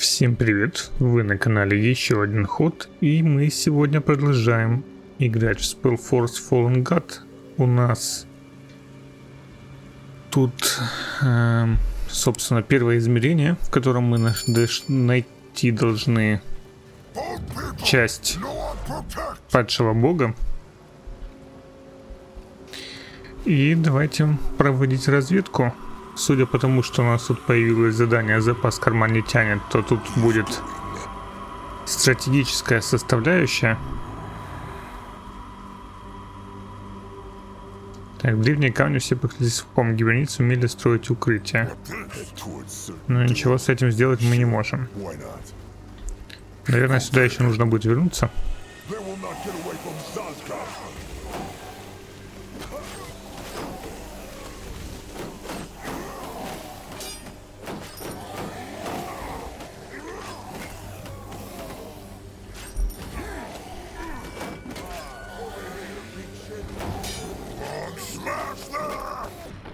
Всем привет! Вы на канале еще один ход, и мы сегодня продолжаем играть в SpellForce Fallen God. У нас тут, собственно, первое измерение, в котором мы найти должны часть падшего бога. И давайте проводить разведку. Судя по тому, что у нас тут появилось задание «Запас карман не тянет», то тут будет стратегическая составляющая. Так, древние камни все покрылись пухом, гиберницы умели строить укрытия. Но ничего с этим сделать мы не можем. Наверное, сюда еще нужно будет вернуться.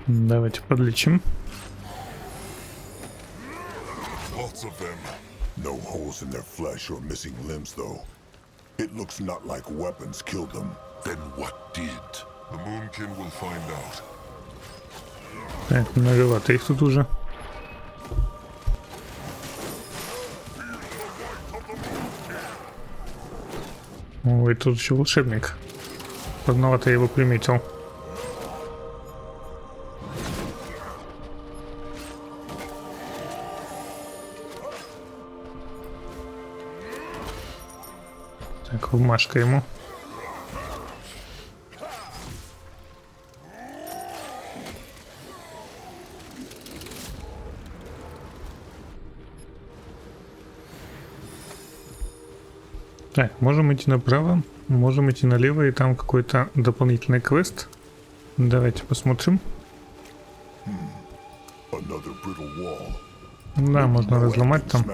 Давайте подлечим. No holes in their flesh or missing limbs, though. It looks not like weapons killed them. Then what did? The Moonkin will find out. Так, многовато их тут уже. Ой, тут еще волшебник. Поздновато я его приметил. Так, вмашка ему. Так, можем идти направо, можем идти налево, и там какой-то дополнительный квест. Давайте посмотрим. Да, можно разломать там.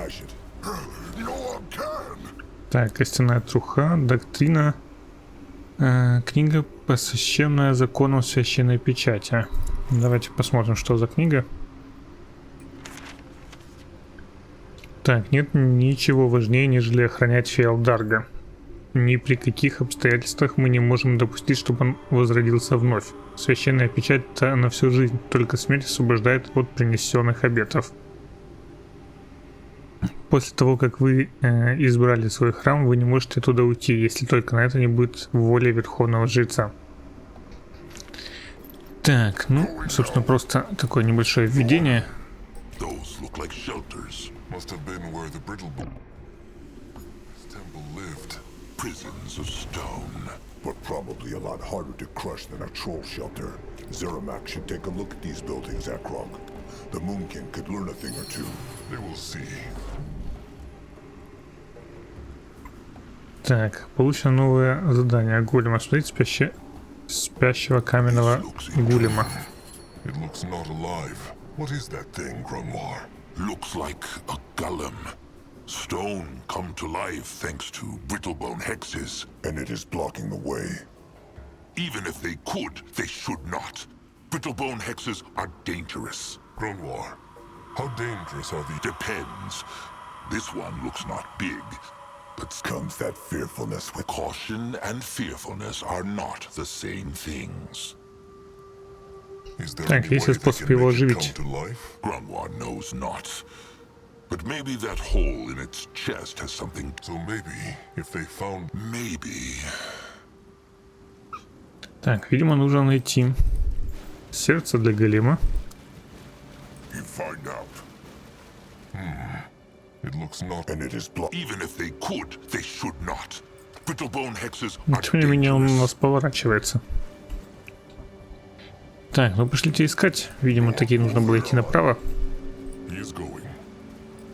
Так, костяная труха, доктрина, книга, посвященная законам священной печати. Давайте посмотрим, что за книга. Так, нет ничего важнее, нежели охранять Феалдарга. Ни при каких обстоятельствах мы не можем допустить, чтобы он возродился вновь. Священная печать-то на всю жизнь, только смерть освобождает от принесенных обетов. После того, как вы избрали свой храм, вы не можете туда уйти, если только на это не будет воля Верховного Жреца. Так, ну, собственно, просто такое небольшое введение. Так, получено новое задание. Гулема. Смотрите, спящего каменного Гулема. Stone come to life thanks to brittlebone hexes, and it is blocking the way. Even if they could, they should not. Brittlebone hexes are dangerous. Grunwar, how dangerous are they? Depends. This one looks not big, but comes that fearfulness with caution and fearfulness are not the same things. Так, есть способ его оживить. Grunwar knows not. But maybe that hole in its chest has something. So maybe, if they found... Maybe... Так, видимо, нужно найти сердце для голема. You find out. It looks not... And it is blocked. Even if they could, they should not. Brittlebone hexes are тем не менее, он у нас поворачивается. Так, ну пошлите искать. Видимо, такие нужно было идти направо.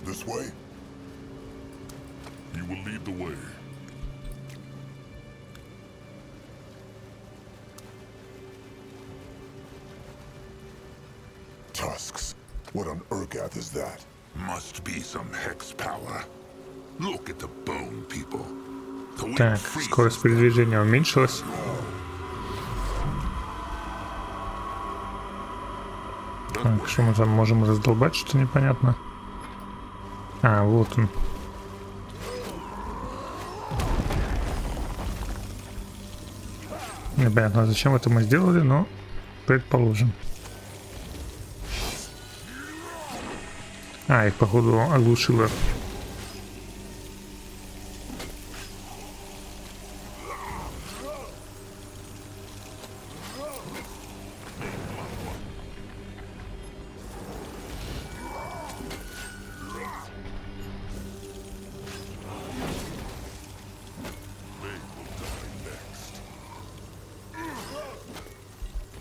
This way? You will lead the way. Tusks. What on Urgath is that? Must be some hex power. Look at the bone, people. Так, скорость передвижения уменьшилась. Так, что мы там можем раздолбать, что непонятно. А, вот он. Непонятно, зачем это мы сделали, но предположим. А, их походу оглушило.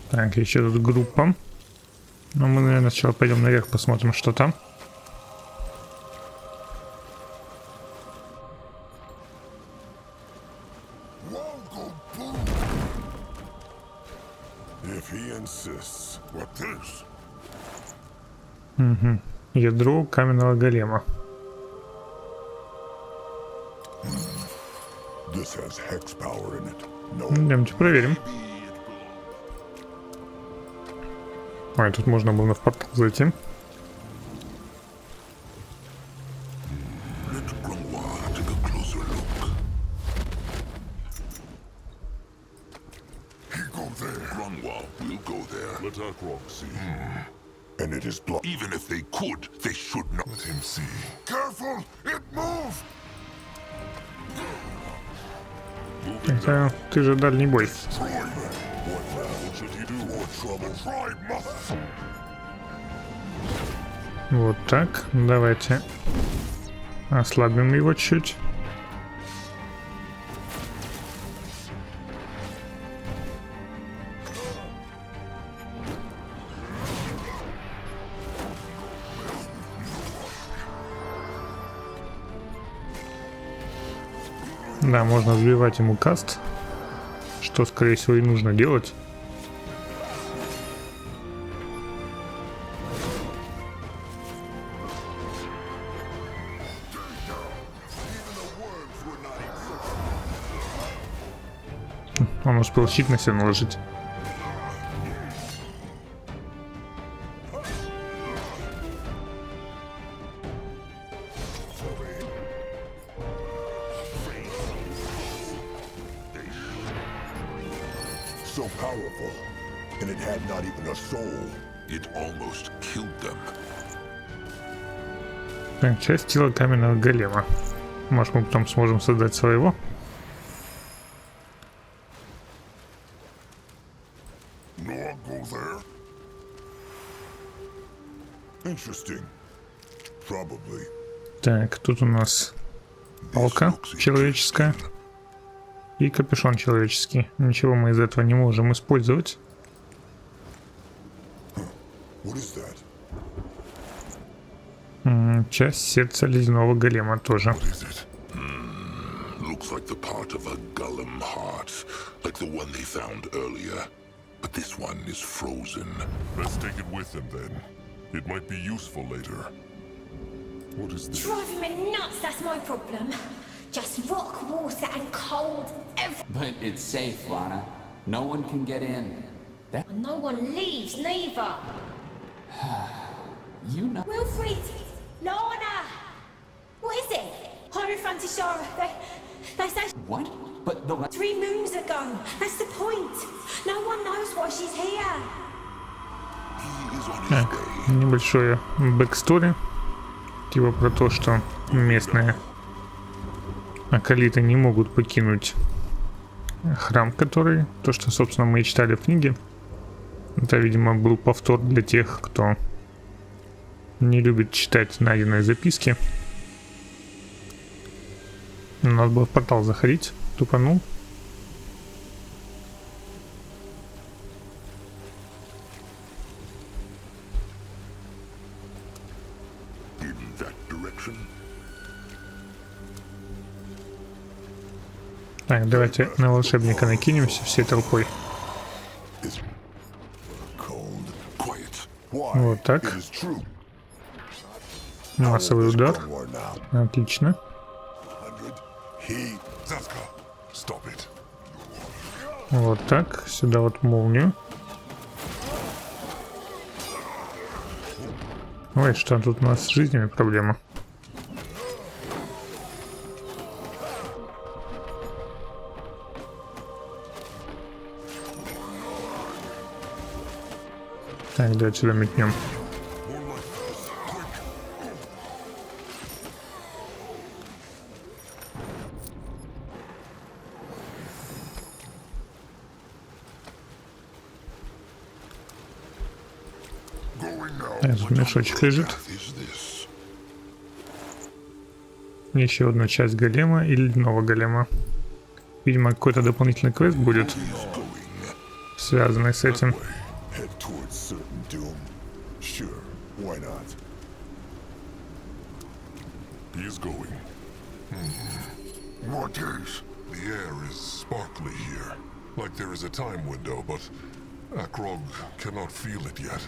Так, еще тут группа. Но мы, наверное, сначала пойдем наверх, посмотрим, что там. Угу. Ядро каменного голема. Идемте проверим. Ой, тут можно было в портал зайти. And it is blocked. Even if they could, they should not. Let him see. Careful! It moved! Хотя ты же дальний бой. Вот так. Давайте ослабим его чуть. Да, можно сбивать ему каст, что, скорее всего, и нужно делать. Он успел щит на себя наложить. So powerful, and it had not even a soul. It almost killed them. Так, часть тела каменного голема. Может, мы потом сможем создать своего? No, go there. Interesting. Probably. Так, тут у нас палка человеческая. И капюшон человеческий. Ничего мы из этого не можем использовать. Часть сердца ледяного голема тоже. Just rock, water, and cold. But it's safe, Lana. No one can get in. And no one leaves, neither. You know. Wilfred! Lana! What is it? Hierophant Ishara. They say. What? But the 3 moons ago. That's the point. No one knows why she's here. Так, небольшое бэкстори. Типа про то, что местные акалиты не могут покинуть храм, который, то, что, собственно, мы и читали в книге. Это, видимо, был повтор для тех, кто не любит читать найденные записки. Надо было в портал заходить, тупанул. Так, давайте на волшебника накинемся всей толпой. Вот так. Массовый удар. Отлично. Вот так. Сюда вот молнию. Ой, что тут у нас с жизнями проблема. Так, давайте сюда метнем. Тут мешочек лежит. Еще одна часть голема и ледяного голема. Видимо, какой-то дополнительный квест будет, связанный с этим. What is? The air is sparkly here, like there is a time window, but Akrog cannot feel it yet.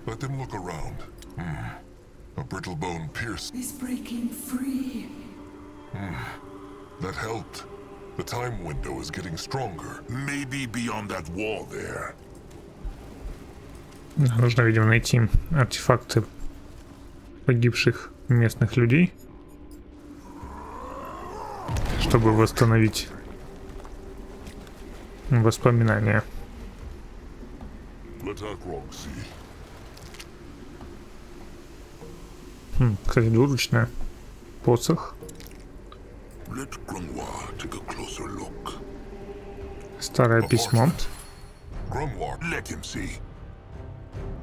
Let them look around. A brittle bone pierced. He's breaking free. That helped. The time window is getting stronger. Maybe beyond that wall there. Нужно, видимо, найти артефакты погибших местных людей, чтобы восстановить воспоминания. Let Akrog see. Кстати, двуручная. Посох. Let Grunwa take a closer look. Старое письмо. Grunwa, let him see.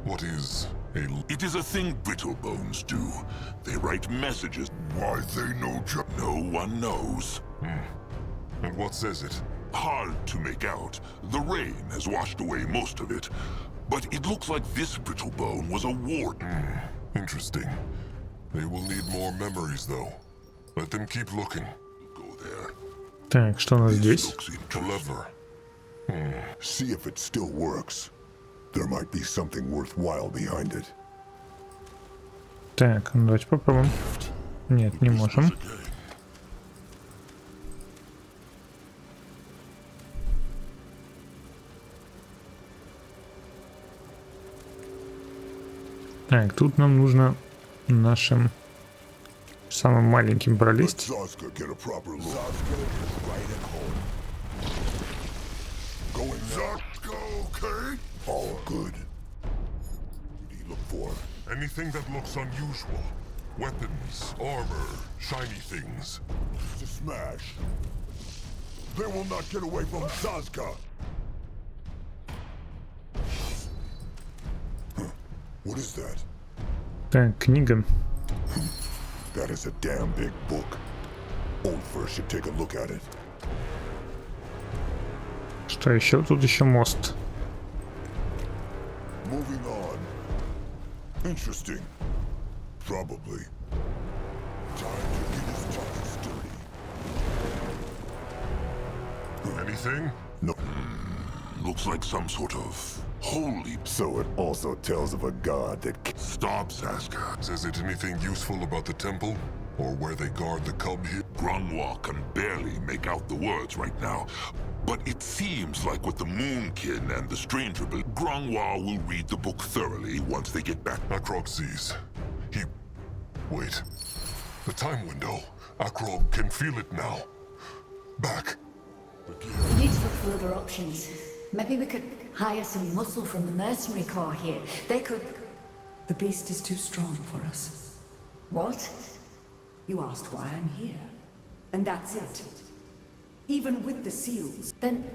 What is a... It is a thing Brittlebones do. They write messages. Why they know no one knows. And what says it? Hard to make out. The rain has washed away most of it. But it looks like this Brittlebone was a ward. Interesting. They will need more memories, though. Let them keep looking. Go there. Так, что у нас здесь? Clever. See if it still works. There might be something worthwhile behind it. Так, ну давайте попробуем. Нет, не можем. Так, тут нам нужно нашим самым маленьким пролезть. All good. What do you look for? Anything that looks unusual. Weapons, armor, shiny things. To smash. They will not get away from Sazka. What is that? Так, книга. That is a damn big book. Old first should take a look at it. Что еще? Тут еще мост. Moving on. Interesting. Probably. Time to get his jacket sturdy. Anything? No. Looks like some sort of holy. So it also tells of a god that... Stop, Saska. Says it anything useful about the temple? Or where they guard the cub here? Grunwa can barely make out the words right now. But it seems like with the Moonkin and the Stranger, Grunwa will read the book thoroughly once they get back. Akrog sees. He... Wait. The time window. Akrog can feel it now. Back. We need to look for other options. Maybe we could hire some muscle from the mercenary corps here. They could... The beast is too strong for us. What? You asked why I'm here. And that's it. Even with the seals. Then...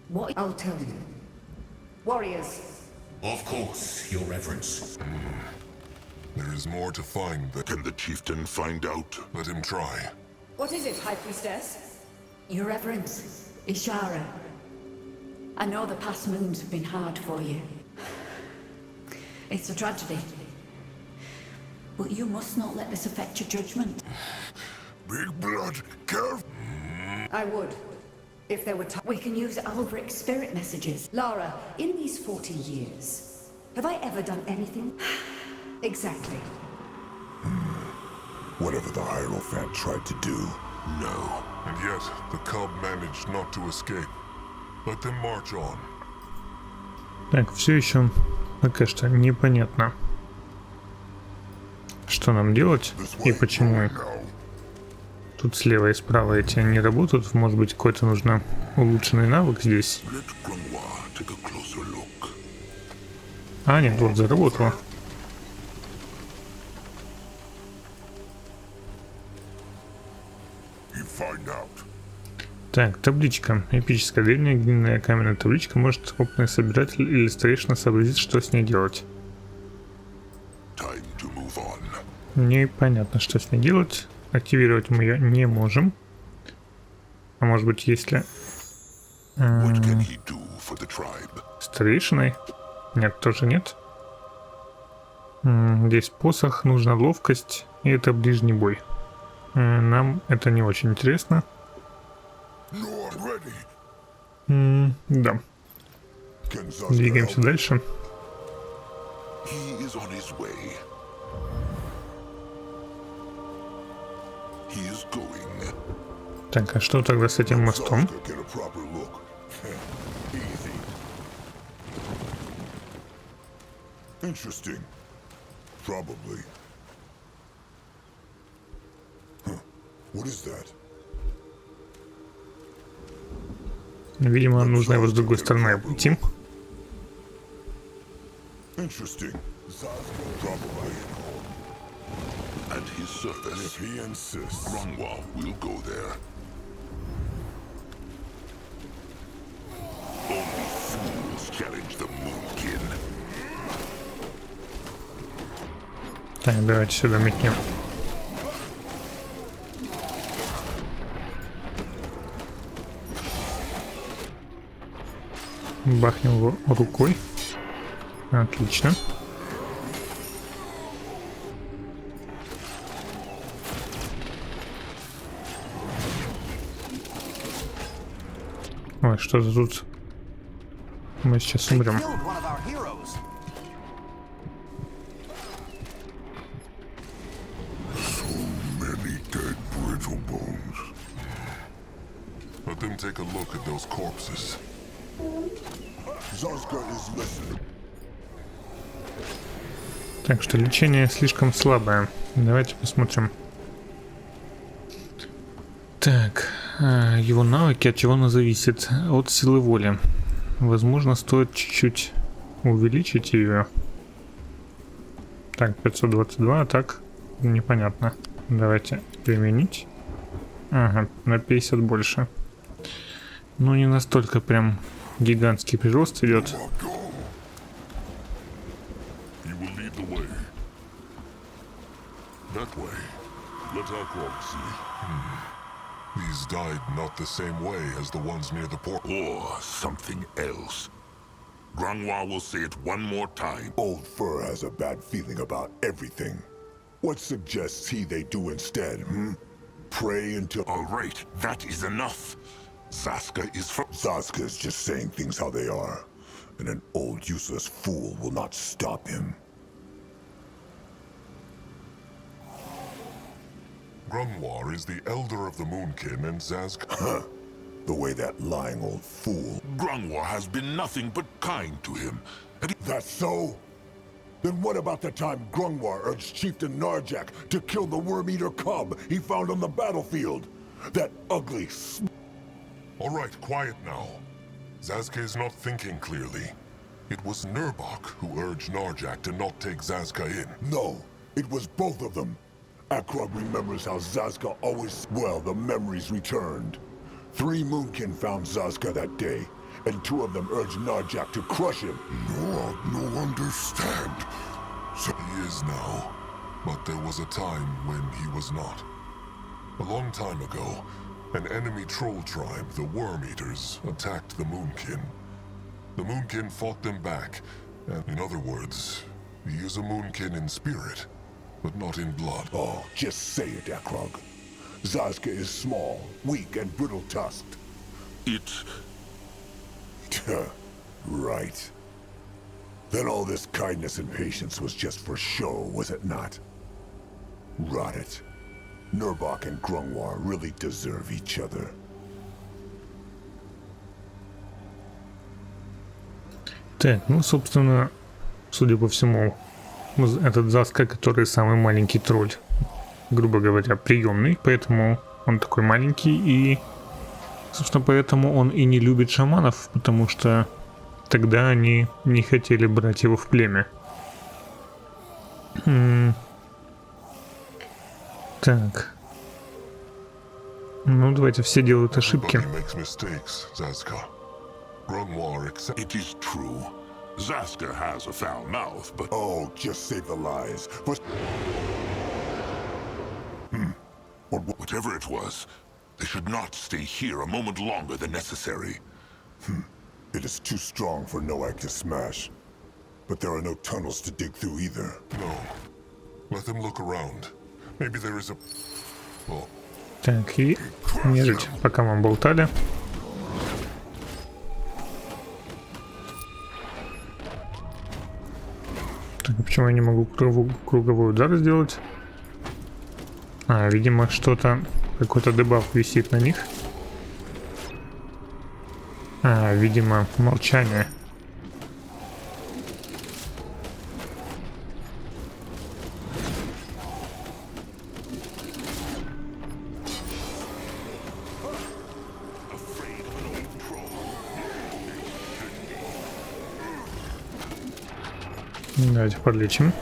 what? I'll tell you. Warriors. Of course, Your Reverence. There is more to find. Can the chieftain find out? Let him try. What is it, High Priestess? Your Reverence, Ishara. I know the past moons have been hard for you. It's a tragedy. But you must not let this affect your judgment. Big blood, careful. I would. If there were time. We can use Albric's spirit messages. Lara, in these 40 years, have I ever done anything? Exactly. Whatever the Hierophant tried to do. No. And yet, the cub managed not to escape. Let them march on. Так, все еще пока что непонятно, что нам делать и почему. Тут слева и справа эти не работают. Может быть, какой-то нужно улучшенный навык здесь. А, нет, вот заработало. Так, табличка. Эпическая древняя глиняная каменная табличка. Может опытный собиратель или старейшина сообразить, что с ней делать. Непонятно, что с ней делать. Активировать мы ее не можем. А может быть, если... старейшиной? Нет, тоже нет. Здесь посох, нужна ловкость, и это ближний бой. Нам это не очень интересно. Да. Двигаемся дальше. Так, а что тогда с этим мостом? Interesting. Probably. Huh. What is that? Видимо, нужно его с другой стороны обойти. Interesting. Probably. At his service, if he insists, Grungwald will go there. Only fools challenge the Moonkin. Так, давайте сюда метнем. Бахнем его рукой. Отлично. Ой, что за тут? Мы сейчас умрем. Let them take a look at those corpses. Так что лечение слишком слабое. Давайте посмотрим. Так, его навыки от чего оно зависит? От силы воли. Возможно, стоит чуть-чуть увеличить ее. Так, 522, а так непонятно. Давайте применить. Ага, на 50 больше. Ну, не настолько прям гигантский прирост идет. These died not the same way as the ones near the port. Or something else. Grungwald will say it one more time. Old Fur has a bad feeling about everything. What suggests they do instead, Pray until... All right, that is enough. Zaska is just saying things how they are. And an old useless fool will not stop him. Grungwald is the elder of the Moonkin and Zaska... Huh. The way that lying old fool... Grungwald has been nothing but kind to him. That's so? Then what about the time Grungwald urged Chieftain Narjak to kill the worm-eater cub he found on the battlefield? That ugly... All right, quiet now. Zazka is not thinking clearly. It was Nurbok who urged Narjak to not take Zazka in. No, it was both of them. Akrog remembers how Zazka always... Well, the memories returned. 3 Moonkin found Zazka that day, and 2 of them urged Narjak to crush him. No understand. So he is now, but there was a time when he was not. A long time ago, an enemy troll tribe, the Worm-Eaters, attacked the Moonkin. The Moonkin fought them back, and in other words, he is a Moonkin in spirit, but not in blood. Oh, just say it, Akrog. Zazka is small, weak, and brittle-tusked. Right. Then all this kindness and patience was just for show, was it not? Rot it. Nurbok and Grungwald really deserve each other. Так, ну, собственно, судя по всему, этот Заска, который самый маленький тролль, грубо говоря, приемный, поэтому он такой маленький, и, собственно, поэтому он и не любит шаманов, потому что тогда они не хотели брать его в племя. Так. Ну, давайте, все делают ошибки. It is true. Zaska has a foul mouth, but... Oh, just say the lies. But... Whatever it was, they should not stay here a moment longer than necessary. It is too strong for Noak to smash. But there are no tunnels to dig through either. No. Let them look around. Maybe there is a... Well... Так, и нежить, пока мы болтали. Так, почему я не могу круговой удар сделать? А, видимо, что-то, какой-то дебаф висит на них. А, видимо, молчание. Давайте подлечим.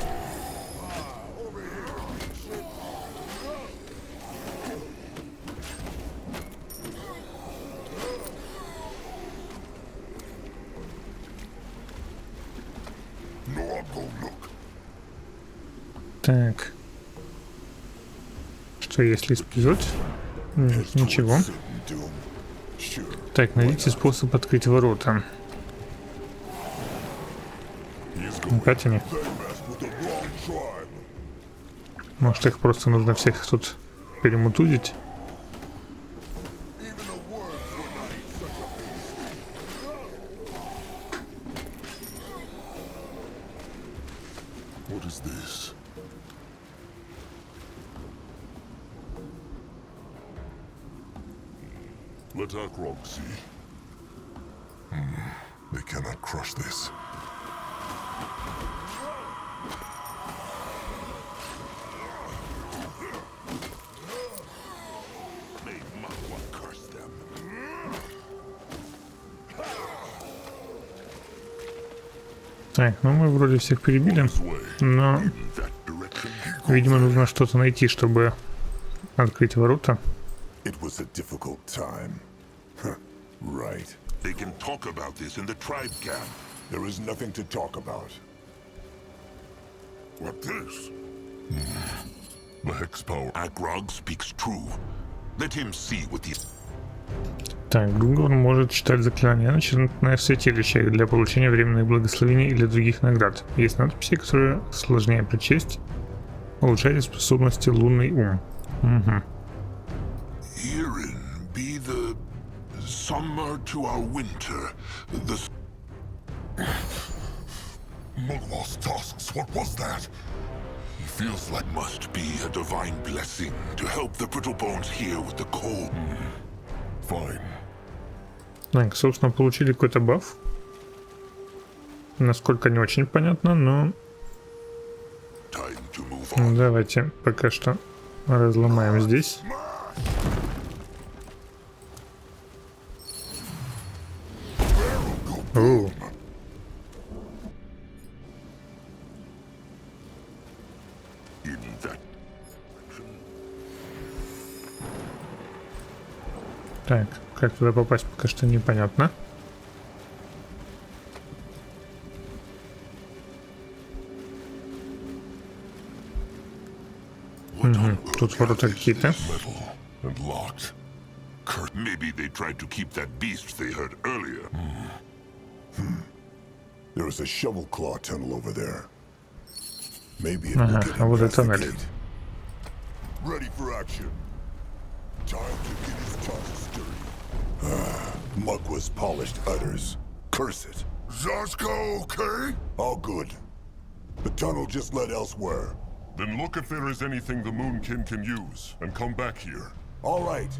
Так. Что если использовать? Нет, ничего. Так, найдите способ открыть ворота. Опять они? Может, их просто нужно всех тут перемутузить? What is this? Let our Grog see. They cannot crush this. Так, ну мы вроде всех перебили, но, видимо, нужно что-то найти, чтобы открыть ворота. It was a difficult time. Right. They can talk about this in the tribe camp. There is nothing to talk about. What this? The hex power. Agrog speaks true. Let him see what these... Так, Google может читать заклинания, начиненное в Святилище для получения временных благословений или других наград. Есть надписи, которые сложнее прочесть. Улучшайте способности лунный ум. Угу. Herein be the summer to our winter. The... Mugwal's tusks, what was that? He feels like must be a divine blessing to help the brittle bones here with the cold. Fine. Так, собственно, получили какой-то баф. Насколько не очень понятно, но... Ну, давайте пока что разломаем здесь. Оу. Так, как туда попасть, пока что непонятно. Угу. Тут ворота какие-то. Maybe they tried to keep that beast they heard earlier. There is a shovel claw tunnel over there. Maybe it Ага, will get а вот это тоннель. investigate. Ready for action. Time to get his tusks dirty. Mugwa's polished udders. Curse it. Zaska, okay? All good. The tunnel just led elsewhere. Then look if there is anything the Moonkin can use, and come back here. All right.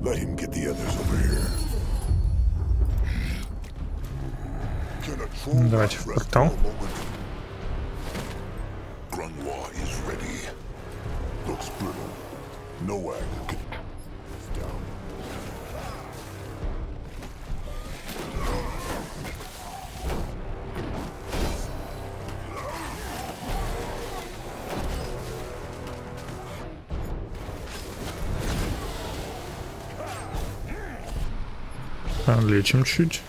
Let him get the others over here. Can a troll Давайте в rest портал. for a moment? Grunwa is ready. Looks brittle. No ag could... Down. Подлечим чуть.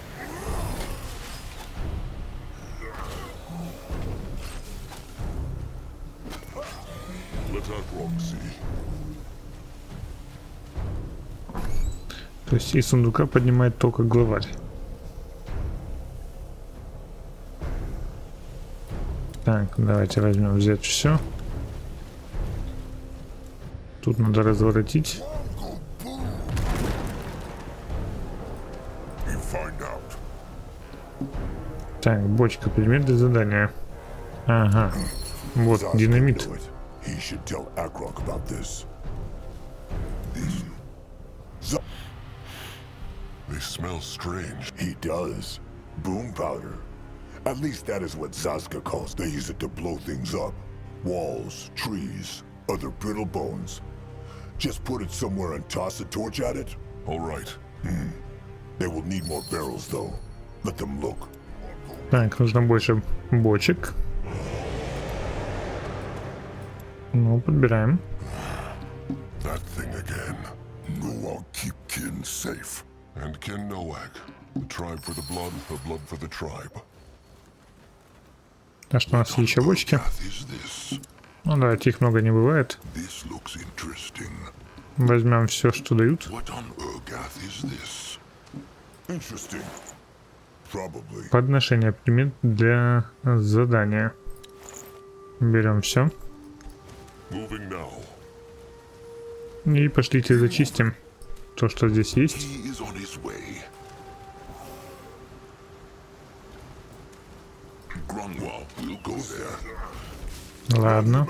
То есть из сундука поднимает только главарь. Так, давайте возьмем взять все. Тут надо разворотить. Так, бочка, предмет для задания. Ага, вот динамит. They smell strange. He does. Boom powder. At least that is what Zazka calls. They use it to blow things up. Walls, trees, other brittle bones. Just put it somewhere and toss a torch at it? All right. They will need more barrels though. Let them look. Так, нужно больше бочек. Ну, подбираем. That thing again. Go on, keep kin safe. And kin Noak. The tribe for the blood for the tribe. А что у нас еще бочки? Ну давайте, их много не бывает. Возьмем все, что дают. Подношение, предмет для задания. Берем все. И пошлите зачистим то, что здесь есть. Ладно.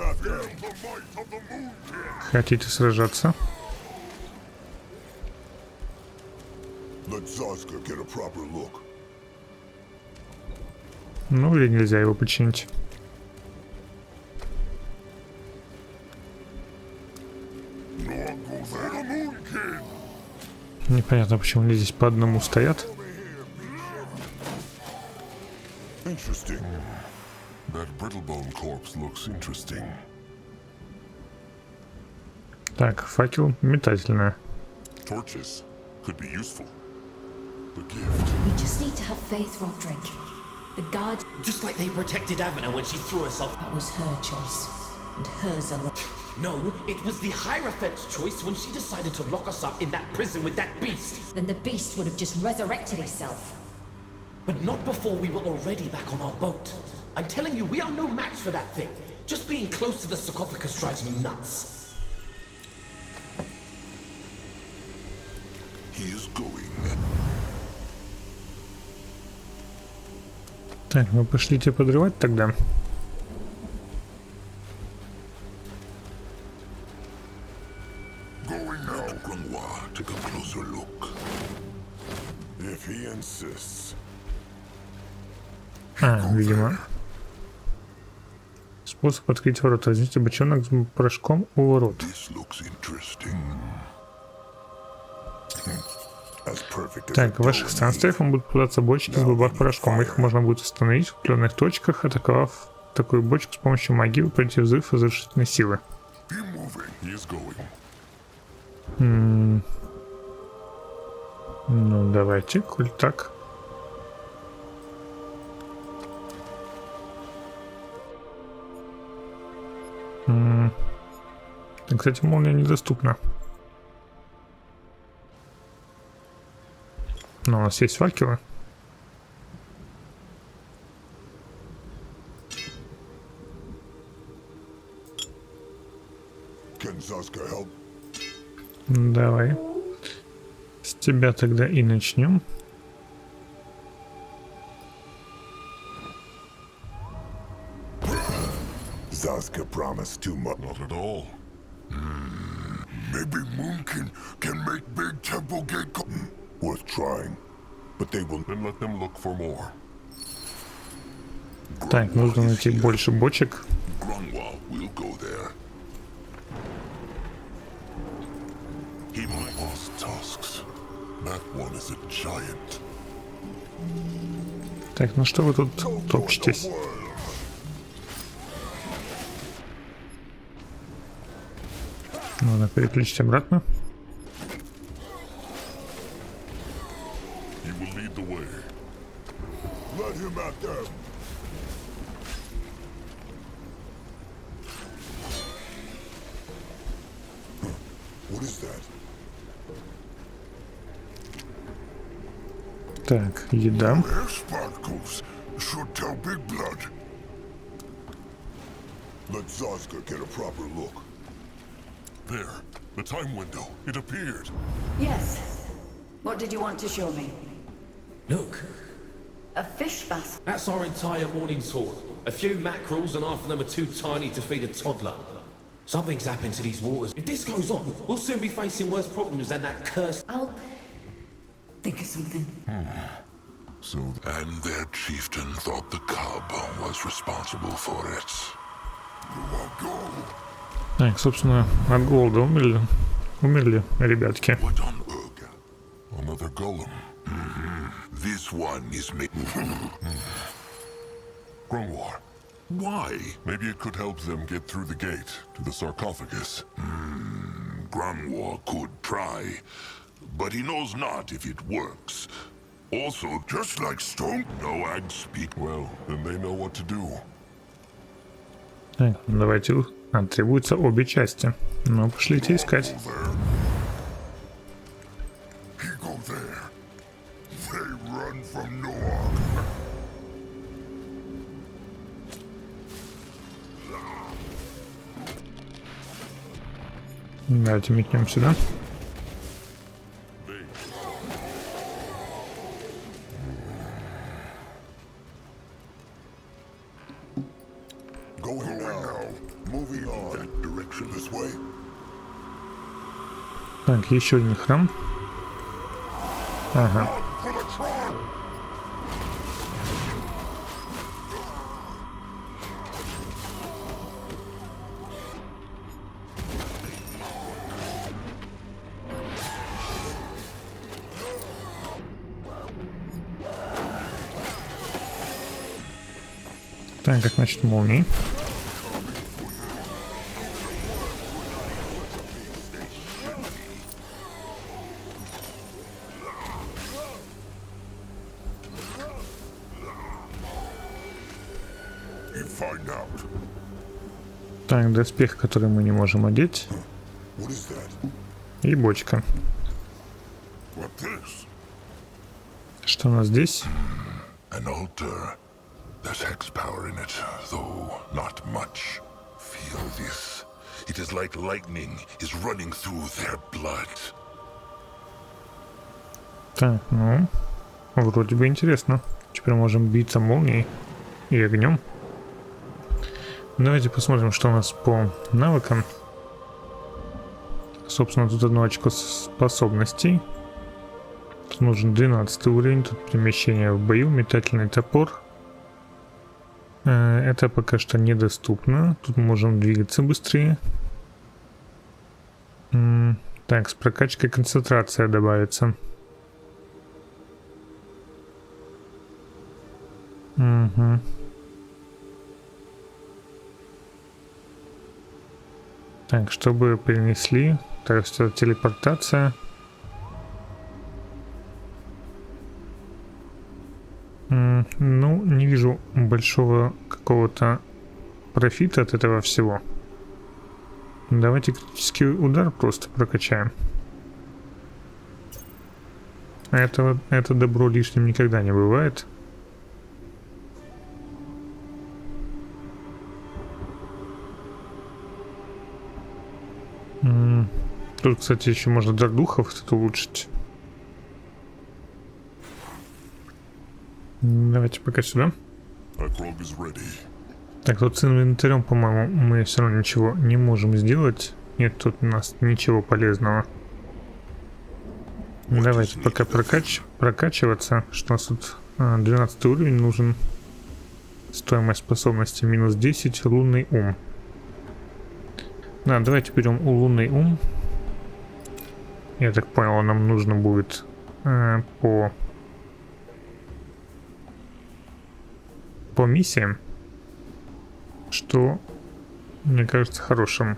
Хотите сражаться? Ну или нельзя его починить? Непонятно, почему они здесь по одному стоят. Так, факел метательная. We just need to have faith, Roderick. The guard... Just like they protected Avena when she threw herself. That was her choice. And hers alone. No, it was the Hierophant's choice when she decided to lock us up in that prison with that beast. Then the beast would have just resurrected itself. But not before we were already back on our boat. I'm telling you, we are no match for that thing. Just being close to the sarcophagus drives me nuts. He is going. Так, мы пошлите подрывать тогда. Going now, Granois. Take a closer look. If he insists. Видимо. Способ открыть ворота. Возьмите бочонок с порошком у ворот. This looks interesting. Так, в ваших странствиях вам будут попадаться бочки с бабах порошком. Их можно будет установить в определенных точках, атаковав такую бочку с помощью магии, вы пройдете взрыв разрушительной силы. Ну, давайте, коль так. Кстати, молния недоступна. Но у нас есть факелы. Давай. С тебя тогда и начнем. Zaska promised too much. Not at all. Maybe Moonkin can make big temple gate worth trying. But they will then let them look for more. Так, нужно найти больше бочек. He might lost tusks. That one is a giant. Так, ну что вы тут топчетесь? Надо переключить обратно. What is that? Так, еда. Air sparkles. Should tell big blood. Let Zazka get a proper look. There. The time window. It appeared. Yes. What did you want to show me? Look, A fish basket. that's our entire morning's haul. A few mackerels and half of them are too tiny to feed a toddler. Something's happened to these waters. If this goes on, we'll soon be facing worse problems than that cursed... I'll think of something. So, And their chieftain thought the cub was responsible for it. Так, собственно, от голода умерли ребятки. What on earth? another golem. This one is making... Grungwar. Why? Maybe it could help them get through the gate to the sarcophagus. Grungwar could try, but he knows not if it works. Also, just like stone, no I'd speak. Well, then they know what to do. Так, давайте. Требуются обе части. Ну, пошлите искать. He go there. They run from Noah. Давайте метнем сюда. Going now. Moving on. That direction this way. Так, еще один храм. Ага. For the tribe. Так, как значит молнии. You find out. Так, доспех, который мы не можем одеть. What is that? И бочка. What this? Что у нас здесь? An altar. There's hex power in it, though not much. Feel this. It is like lightning is running through their blood. Так, ну, вроде бы интересно. Теперь можем биться молнией и огнем. Давайте посмотрим, что у нас по навыкам. Собственно, тут одно очко способностей. Тут нужен 12 уровень. Тут перемещение в бою, метательный топор. Это пока что недоступно. Тут можем двигаться быстрее. Так, с прокачкой концентрация добавится. Угу. Так, чтобы перенесли. Так, что телепортация. Ну, не вижу большого какого-то профита от этого всего. Давайте критический удар просто прокачаем. Это добро лишним никогда не бывает. Тут, кстати, еще можно дар духов тут улучшить. Давайте пока сюда. Так, тут с инвентарем, по-моему, мы все равно ничего не можем сделать. Нет тут у нас ничего полезного. Давайте пока прокачиваться. Что у нас тут? 12 уровень нужен. Стоимость способности минус 10. Лунный ум. Да, давайте берем лунный ум. Я так понял, нам нужно будет по миссиям, что мне кажется хорошим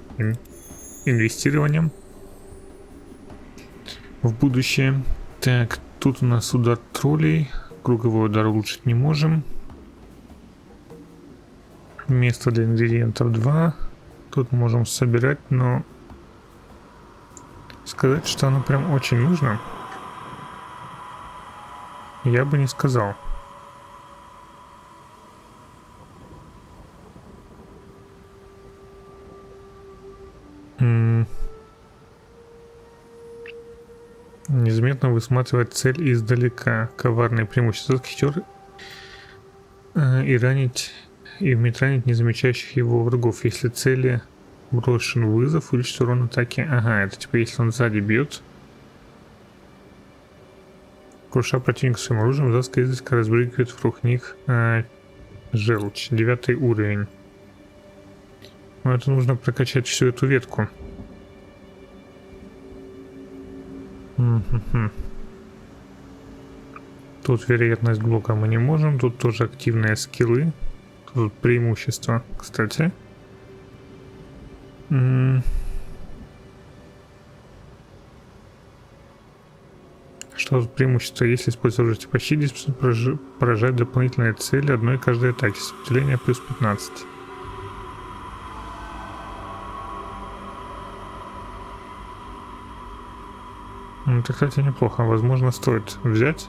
инвестированием в будущее. Так, тут у нас удар троллей. Круговой удар улучшить не можем. Место для ингредиентов 2. Тут можем собирать, но Сказать, что оно прям очень нужно, я бы не сказал. Незаметно высматривать цель издалека. Коварные преимущества хитер и уметь ранить незамечающих его врагов. Если цели брошен вызов, увеличит урон атаки. Ага, это типа если он сзади бьет. Круша противника своим оружием, заска изредка разбрызгивает вокруг них желчь. 9 уровень. Но это нужно прокачать всю эту ветку. Тут вероятность блока мы не можем. Тут тоже активные скиллы. Тут преимущества, кстати. Что тут преимущество? Если использовать почти 10%, поражать дополнительные цели одной каждой атаки. Сопротивление плюс 15. Это, кстати, неплохо. Возможно, стоит взять,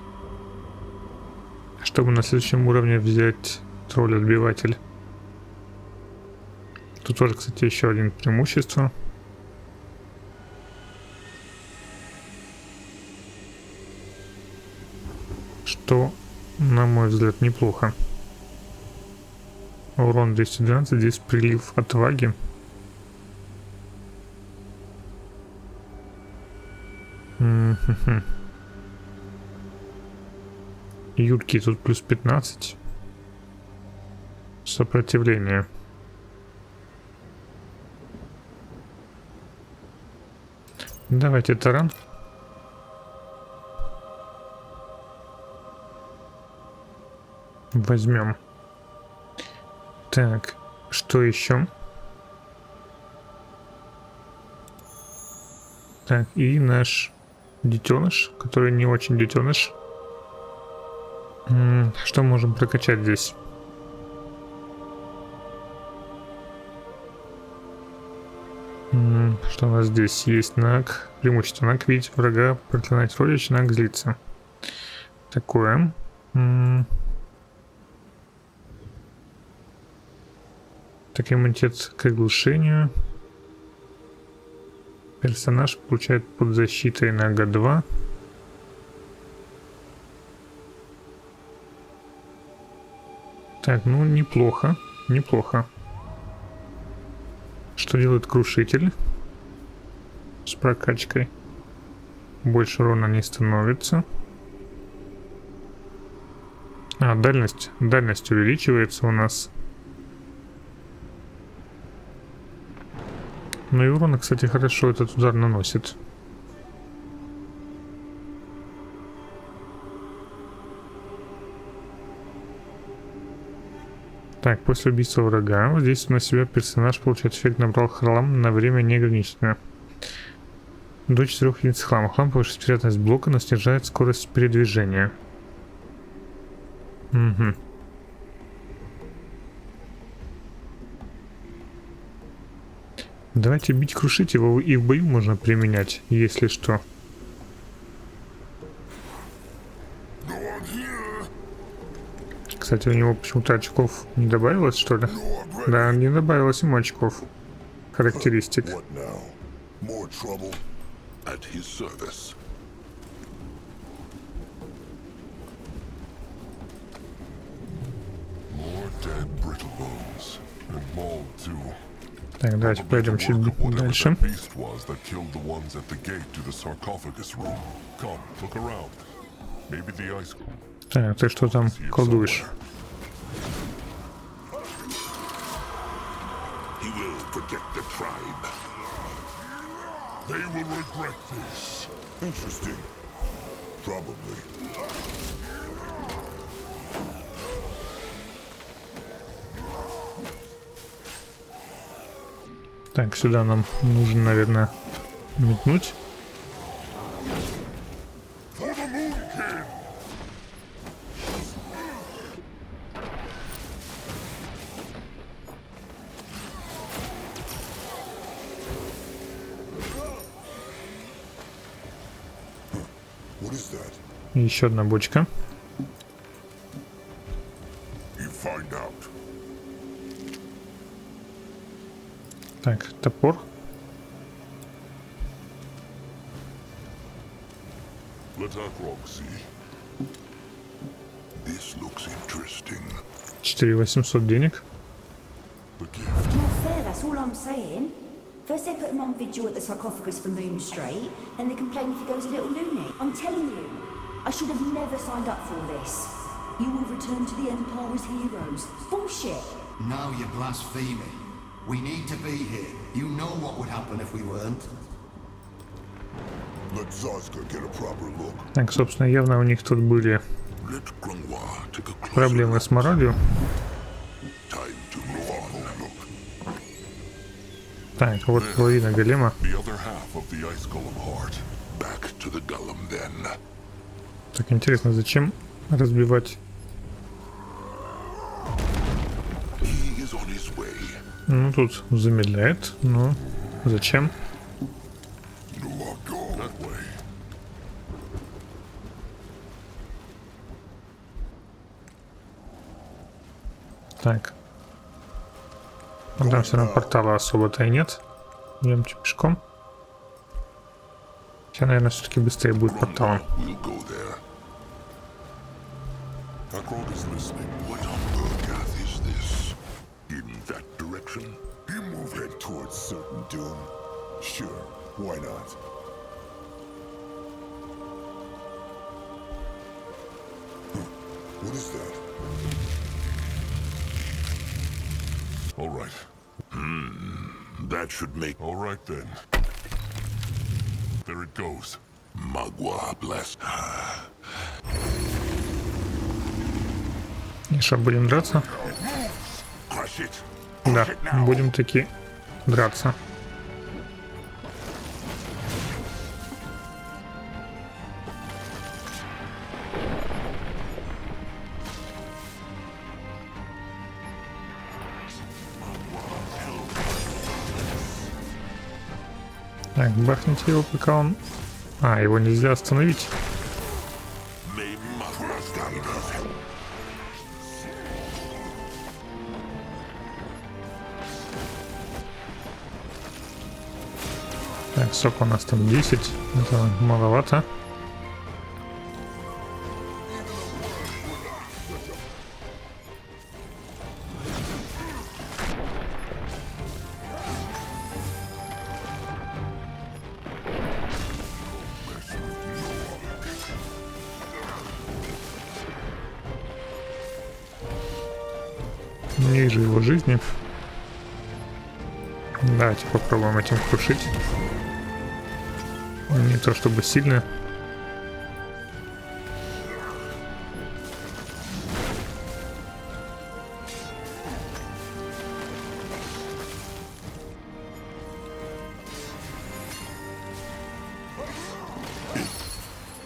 чтобы на следующем уровне взять тролль-отбиватель. Тут тоже, кстати, еще один преимущество. Что, на мой взгляд, неплохо. Урон 212, здесь прилив отваги. Юрки тут плюс 15. Сопротивление. Давайте таран. Возьмем. Так, что еще? Так, и наш детеныш, который не очень детеныш. Что можем прокачать здесь? Что у нас здесь есть? Наг. Преимущество. Наг видеть врага, проклинать родич, наг злиться. Такое. Так, иммунитет к оглушению. Персонаж получает под защитой нага 2. Так, ну неплохо, неплохо. Что делает крушитель с прокачкой? Больше урона не становится. А, дальность увеличивается у нас. Ну и урона, кстати, хорошо этот удар наносит. Так, после убийства врага, вот здесь на себя персонаж получает эффект набрал храм на время неограниченное. До 4 единиц храма. Храм повышает вероятность блока, но снижает скорость передвижения. Угу. Давайте бить, крушить его, и в бою можно применять, если что. Кстати, у него почему-то очков не добавилось, что ли? Да, не добавилось ему очков. Характеристик. Так, давайте пойдем чуть дальше. Так, ты что там колдуешь? Так, сюда нам нужно, наверное, метнуть. What is that? Еще одна бочка. You find out. Так, топор. Let our rock see. This looks interesting. 4800 денег. The gift. Not fair, that's all I'm saying. First they put him on vigil at the sarcophagus for Moon Straight, then they complain if he goes a little loony. I'm telling you, I should have never signed up for this. You will return to the Empire as heroes. Bullshit. Now you're blaspheming. We need to be here. You know what would happen if we weren't. Let Zazka get a proper look. Так, собственно, явно у них тут были Let Grungwa take a closer проблемы с моралью. time to move on. Так, вот половина голема. The other half of the ice golem heart. Back to the Golem then. Так, интересно, зачем разбивать? He is on his way. Ну, тут замедляет, но зачем? No, I'll go that way. Так. А там все равно портала особо-то и нет. Идемте пешком. Сейчас, наверное, все-таки быстрее будет порталом. We'll go there. Akrog is listening. What on earth is this? In that direction? You move head towards certain doom. Sure, why not? What is that? All right. That should make All right then. There it goes. Magua bless. И что, будем драться? Crush it. Да, Crush it now. будем таки драться. Так, бахните его, пока он... А, его нельзя остановить. May Magua stand us. Так, сок у нас там 10. Это маловато. Не вижу его жизни. Давайте попробуем этим крушить. Не то чтобы сильно.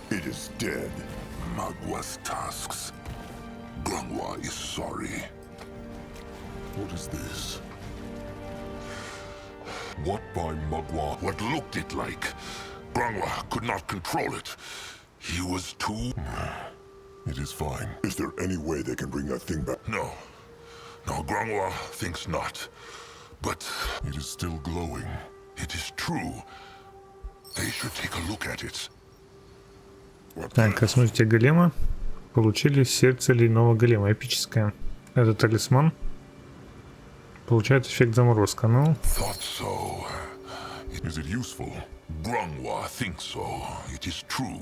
It is dead. Magua's tasks. Grungwa is sorry. What is this? What by Mugwa? What looked it like? Grungwa could not control it. He was too... It is fine. Is there any way they can bring that thing back? No. No, Grungwa thinks not. But It is still glowing. it is true. They should take a look at it. Так, коснусь голема. Получили сердце льняного голема. Эпическое. Это талисман. Получает эффект заморозка. Ну, Thought so. Is it useful? Grungwa thinks so. It is true.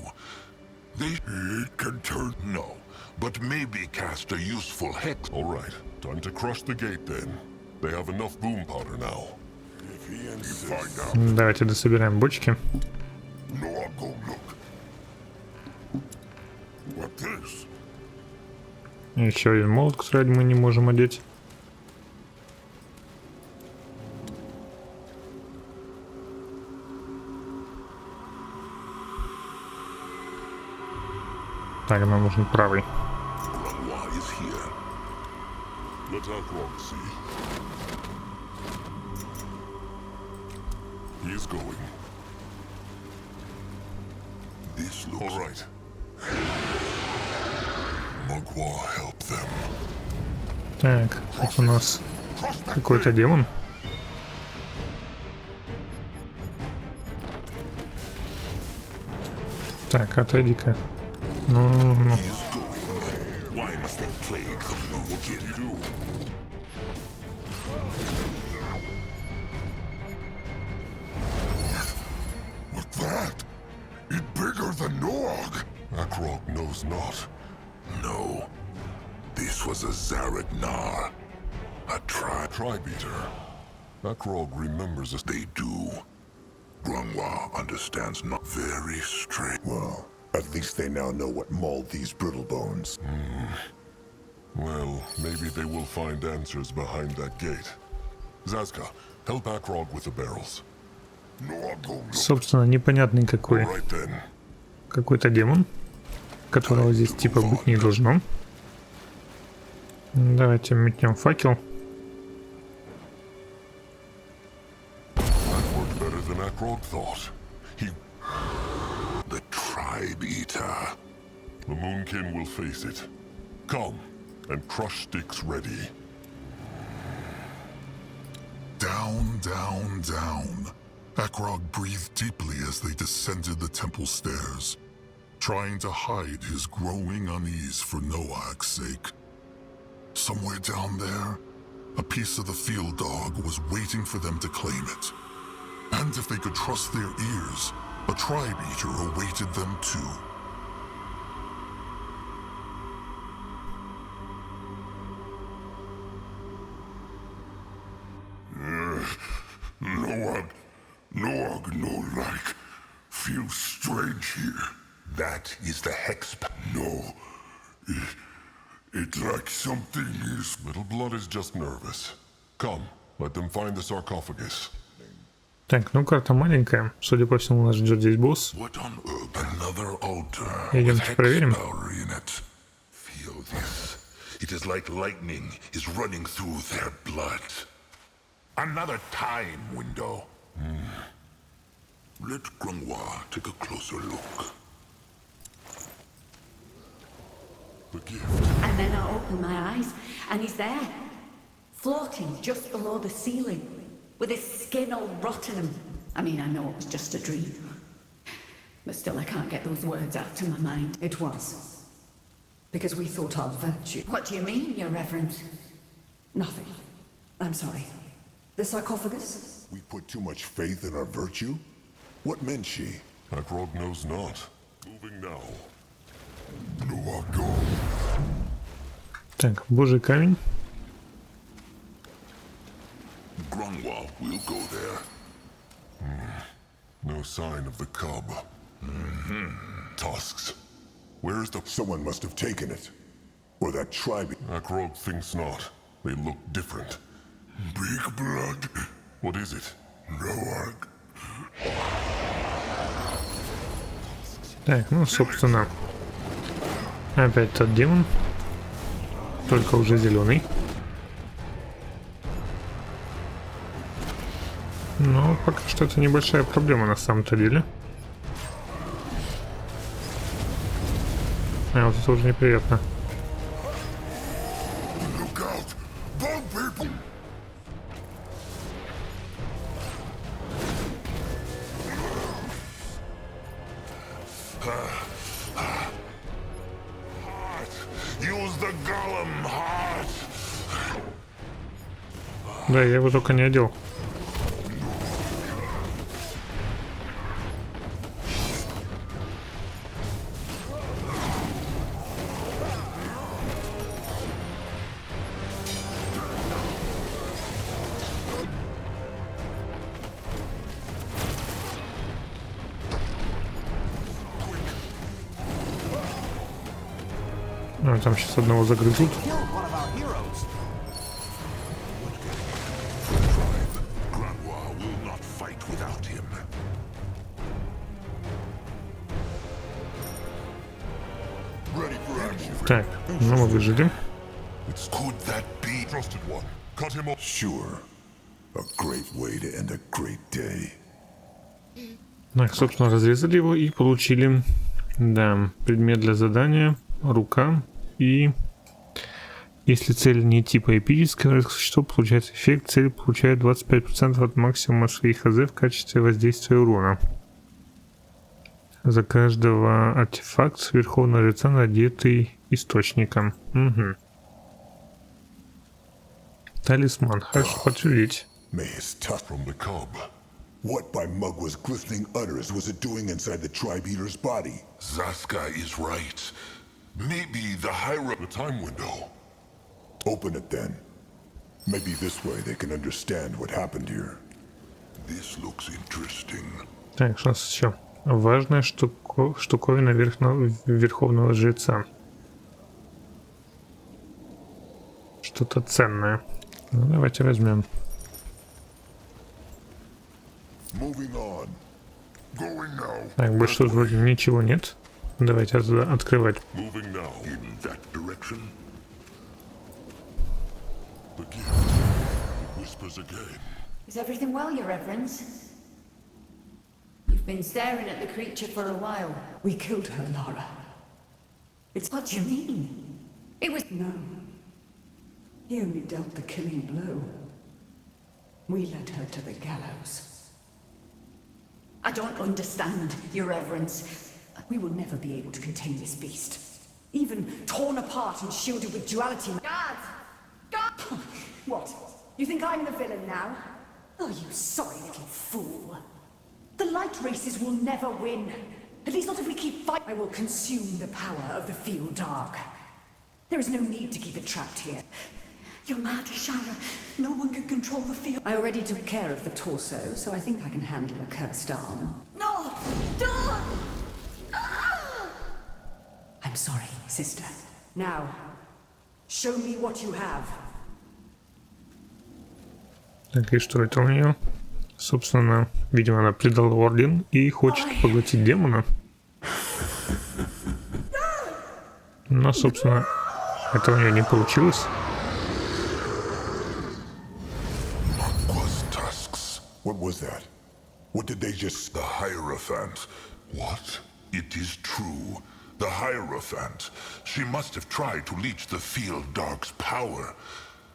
They... It can turn... No. But maybe cast a useful hex. All right. Time to crush the gate then. They have enough boom powder now. If he insists. Find out. давайте дособираем бочки. No, I'll go look. What this? Еще один молот, который мы не можем одеть. Так, нам нужен правый. Grungwa is here. Let Akrog see. He is going. This looks... All right. Так, тут у нас какой-то демон. Так, отойди-ка. Ну. What's that? It bigger than Noog. Akrog knows not. No. This was a Zaradnar. A tribe eater. Akrog remembers us. They do. Grungwa understands not very straight. Well, at least they now know what mauled these brittle bones. Well, maybe they will find answers behind that gate. Zazka, help Akrog with the barrels. Собственно, непонятный какой-то демон, которого здесь типа быть не должно. Давайте метнем факел. The tribe eater. The Moonkin will face it. Come, and crush sticks ready. Down, down, down. Akrog breathed deeply as they descended the temple stairs, trying to hide his growing unease for Noag's sake. Somewhere down there, a piece of the field dog was waiting for them to claim it. And if they could trust their ears, a tribe eater awaited them too. Noag no like. Feels strange here. That is the hex. No. It's like something is... Little blood is just nervous. Come, let them find the sarcophagus. Так, ну карта маленькая. Судя по всему, нас ждет здесь босс. Идемте проверим. It is like lightning is running through their blood. Another time window. Let Grungwa take a closer look. The gift. And then I open my eyes, and he's there, floating just below the ceiling, with his skin all rotten and... I mean, I know it was just a dream. But still, I can't get those words out of my mind. It was. Because we thought our virtue... What do you mean, Your Reverence? Nothing. I'm sorry. The sarcophagus? We put too much faith in our virtue? What meant she? Akrog knows not. Moving now. No, go. Так, божий камень. Grungwa will go there. No sign of the cub. Tusks. Where is the... Someone must have taken it. Or that tribe... Akrog thinks not. They look different. Big blood. What is it? Noag. Так, ну, собственно, опять тот демон, только уже зеленый. Но пока что это небольшая проблема на самом-то деле. А вот это уже неприятно. Да, я его только не одел. А, там сейчас одного загрызут. Так, ну мы выжили. Так, собственно, разрезали его и получили Да, предмет для задания, рука, и если цель не типа эпического существа, получается эффект, цель получает 25% от максимума своих ХЗ в качестве воздействия урона. За каждого артефакт верховного жреца, надетый источником. Угу. Талисман, хорошо, подтвердить. What by Mugwa's glistening udders was it doing inside the tribe eater's body? Zaska is right. Maybe the Hyra... The time window. Open it then. Maybe this way they can understand what happened here. This looks interesting. Так, что у нас еще? Важная штуковина верховного жреца. Что-то ценное. Ну, давайте возьмем. Так, больше тут вроде ничего нет. Давайте открывать. Is everything well, Your Reverence? You've been staring at the creature for a while. We killed her, Lara. It's What do you mean? It was... No. He only dealt the killing blow. We led her to the gallows. I don't understand, Your Reverence. We will never be able to contain this beast. Even torn apart and shielded with duality... Guards! Guards! What? You think I'm the villain now? Oh, you sorry little fool. The light races will never win. At least not if we keep fighting. I will consume the power of the field dark. There is no need to keep it trapped here. You're mad, Shara. No one can control the field. I already took care of the torso, so I think I can handle a cursed arm. No! Don't! I'm sorry, sister. Now, show me what you have. Так, и что это у нее? Собственно, видимо, она предала орден и хочет поглотить демона. Но, собственно, это у нее не получилось. What was that? What did they just... The Hierophant. What? It is true. The Hierophant. She must have tried to leech the Field Dark's power.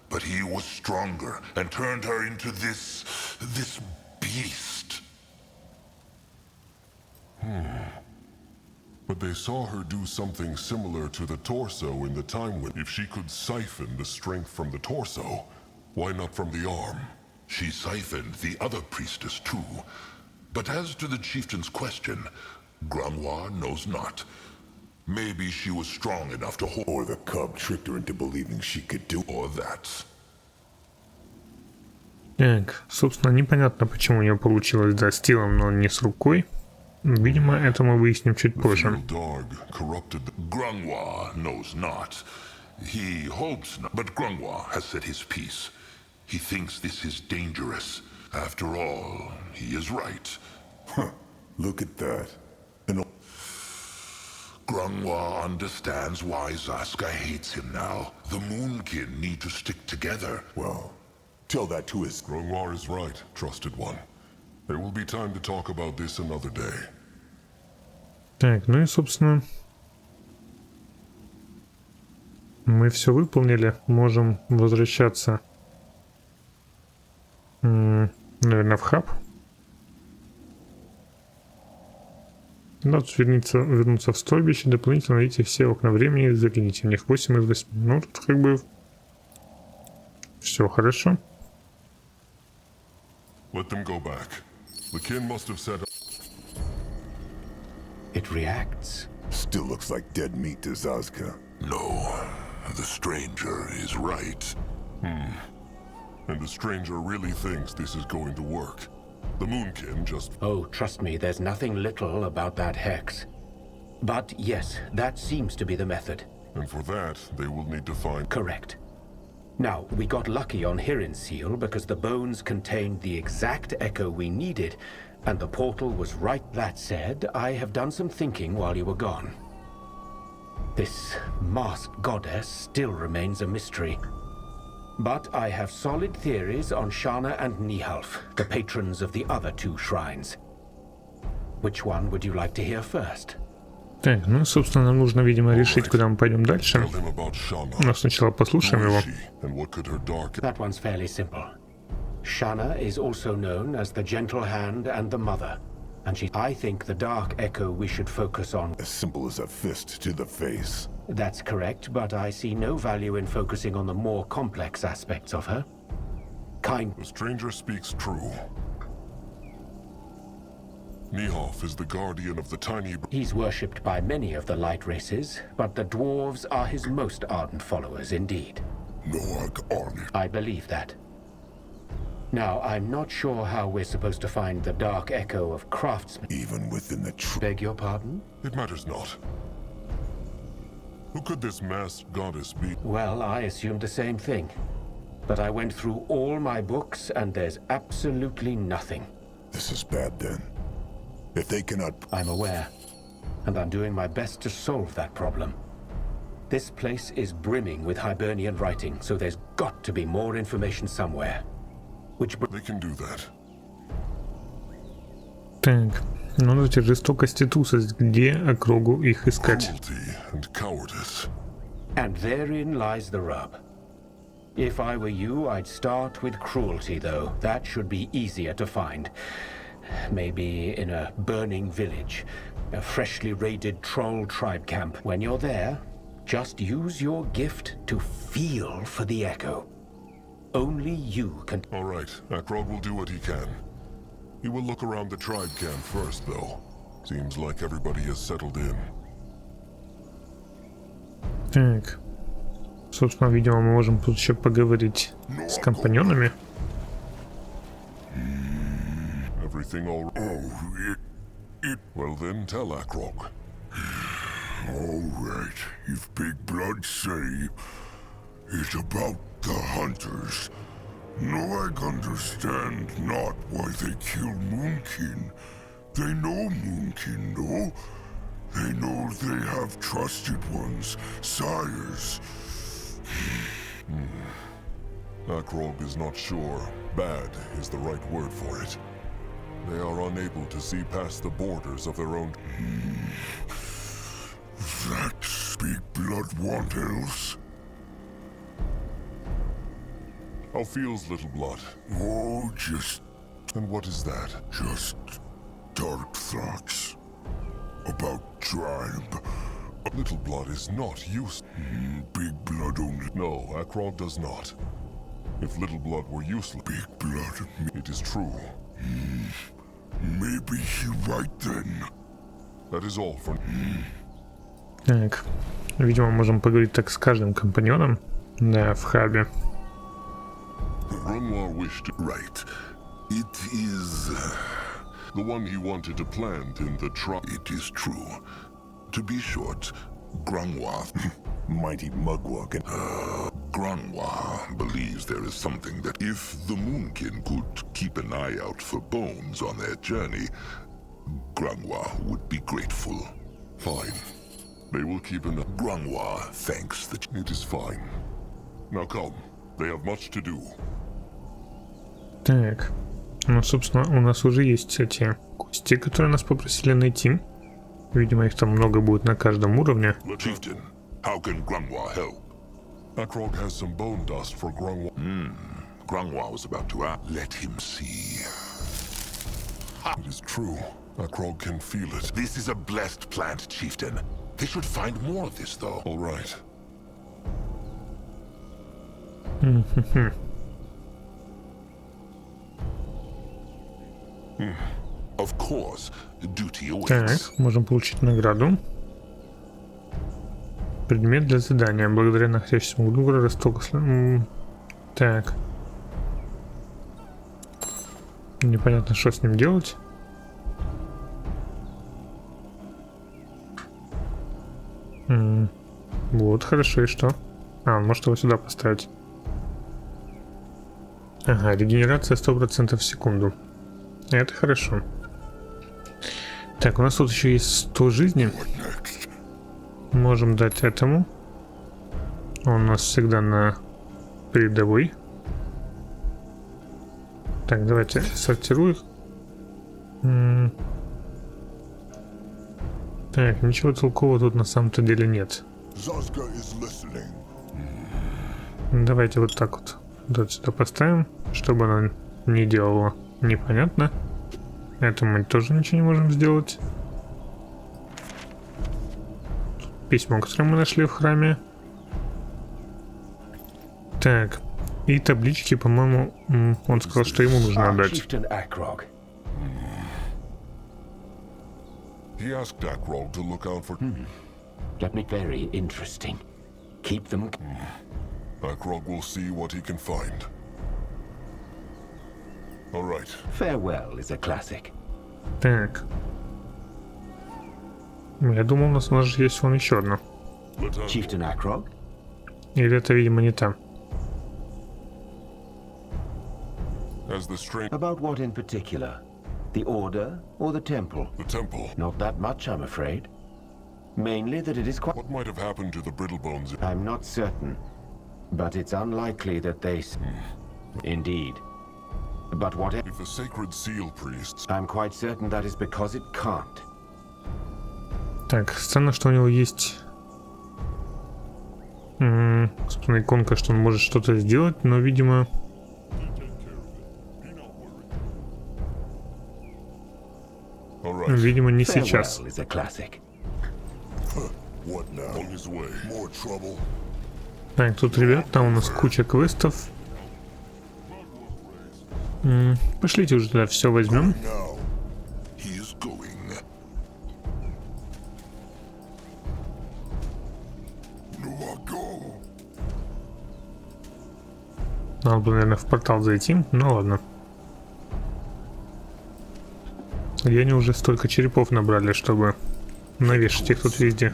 But he was stronger and turned her into this beast. But they saw her do something similar to the torso in the time when... If she could siphon the strength from the torso, why not from the arm? She siphoned the other priestess too. But as to the chieftain's question, Granois knows not. Maybe she was strong enough to hold... Or the cub tricked her into believing she could do... Or that. Так, собственно, непонятно, почему у нее получилось, да, с телом, но не с рукой. Видимо, это мы выясним чуть позже. Granois knows not. He hopes not, but Granois has said his piece. He thinks this is dangerous. After all, he is right. Look at that. Granois understands why Zaska hates him now. The Moonkin need to stick together. Well, tell that to his... Granois is right, trusted one. There will be time to talk about this another day. Так, ну и, собственно, мы все выполнили. Можем возвращаться, наверное, в хаб. Да, тут вернуться в стойбище, дополнительно найдите все окна времени, загляните в них 8 из 8. Ну, тут как бы все хорошо. Let them go back. The kin must have set up... It reacts. Still looks like dead meat to Zaska. No, the stranger is right. And the stranger really thinks this is going to work. The Moonkin just... Oh, trust me, there's nothing little about that hex. But yes, that seems to be the method. And for that, they will need to find... Correct. Now, we got lucky on Hirin's seal because the bones contained the exact echo we needed, and the portal was right. That said, I have done some thinking while you were gone. This masked goddess still remains a mystery. But I have solid theories on Shana and Nihalf, the patrons of the other two shrines. Which one would you like to hear first? Так, ну, собственно, нам нужно, видимо, решить, куда мы пойдем дальше. Но сначала послушаем его. That one's fairly simple. Shanna is also known as the gentle hand and the mother. And I think the dark echo we should focus on. As simple as a fist to the face. That's correct, but I see no value in focusing on the more complex aspects of her. The stranger speaks true. Nihov is the guardian of the tiny... He's worshipped by many of the light races, but the dwarves are his most ardent followers indeed. I believe that. Now, I'm not sure how we're supposed to find the dark echo of craftsmen. Even within the Beg your pardon? It matters not. Who could this masked goddess be? Well, I assumed the same thing. But I went through all my books and there's absolutely nothing. This is bad then. If they cannot... I'm aware. And I'm doing my best to solve that problem. This place is brimming with Hibernian writing, so there's got to be more information somewhere. They can do that. Так, ну давайте жестокость и трусость. Где округу их искать? And therein lies the rub. If I were you, I'd start with cruelty, though. That should be easier to find. Maybe in a burning village, a freshly raided troll tribe camp. When you're there, just use your gift to feel for the echo. Only you can... All right, Akrog will do what he can. He will look around the tribe camp first, though. Seems like everybody has settled in. Так. Собственно, видимо, мы можем тут еще поговорить с компаньонами. Everything all right? Well then, tell Akrog. All right, if Big Blood say it's about the hunters. No, I understand not why they kill Moonkin. They know Moonkin, though. They know they have trusted ones, sires. Akrog is not sure. Bad is the right word for it. They are unable to see past the borders of their own... That's Big Blood want else? How feels Little Blood? Oh, just... And what is that? Just dark thoughts about tribe. Little Blood is not used... Big Blood only... No, Akrog does not. If Little Blood were useless... Big Blood... It is true. Maybe he right then. That is all for... Так, видимо, можем поговорить так с каждым компаньоном. Да, в хабе. Grunwar wished to... Right. It is... the one he wanted to plant in the tribe. It is true. To be short, Grunwar... Mighty mugwalk and... Grunwar believes there is something that if the Moonkin could keep an eye out for bones on their journey, Grunwar would be grateful. Fine. They will keep an... Grunwar thanks that... It is fine. Now come. They have much to do. Так, ну, собственно, у нас уже есть эти кости, которые нас попросили найти. Видимо, их там много будет на каждом уровне. Chieftain, how can Grunwar help? Akrog has some bone dust for Grunwar. Grunwar was about to ask. Let him see. It is true. Akrog can feel it. This is a blessed plant, Chieftain. They should find more of this, though. All right. Of course, duty awaits. Так, можем получить награду. Предмет для задания. Благодаря находящемуся в углу росток. Так. Непонятно, что с ним делать. Вот, хорошо, и что? А, может его сюда поставить. Ага, регенерация 100% в секунду. Это хорошо. Так, у нас тут еще есть 100 жизней. Можем дать этому. Он у нас всегда на передовой. Так, давайте сортирую их. Так, ничего толкового тут на самом-то деле нет. Давайте вот так вот. Вот сюда поставим, чтобы она не делала непонятно. Это мы тоже ничего не можем сделать. Тут письмо, которое мы нашли в храме. Так. И таблички, по-моему, он сказал, что ему нужно отдать. He asked Akrog to look out for... That'd be very interesting. Keep them... Akrog will see what he can find. All right. Farewell is a classic. Так. Я думал, у нас же есть вон еще одно. Chieftain Akrog? Или это, видимо, не там. As the strange... About what in particular? The Order or the Temple? The Temple. Not that much, I'm afraid. Mainly that it is quite... What might have happened to the Brittlebones? I'm not certain. But it's unlikely that they... Indeed. But what... If the Sacred Seal Priests... I'm quite certain that is because it can't. Так, странно, что у него есть... собственно, иконка, что он может что-то сделать, но, видимо... Видимо, не сейчас. Так, тут, ребят, там у нас куча квестов. Пошлите уже туда, все возьмем. Надо было, наверное, в портал зайти, ну ладно. Где они уже столько черепов набрали, чтобы навешать их тут везде.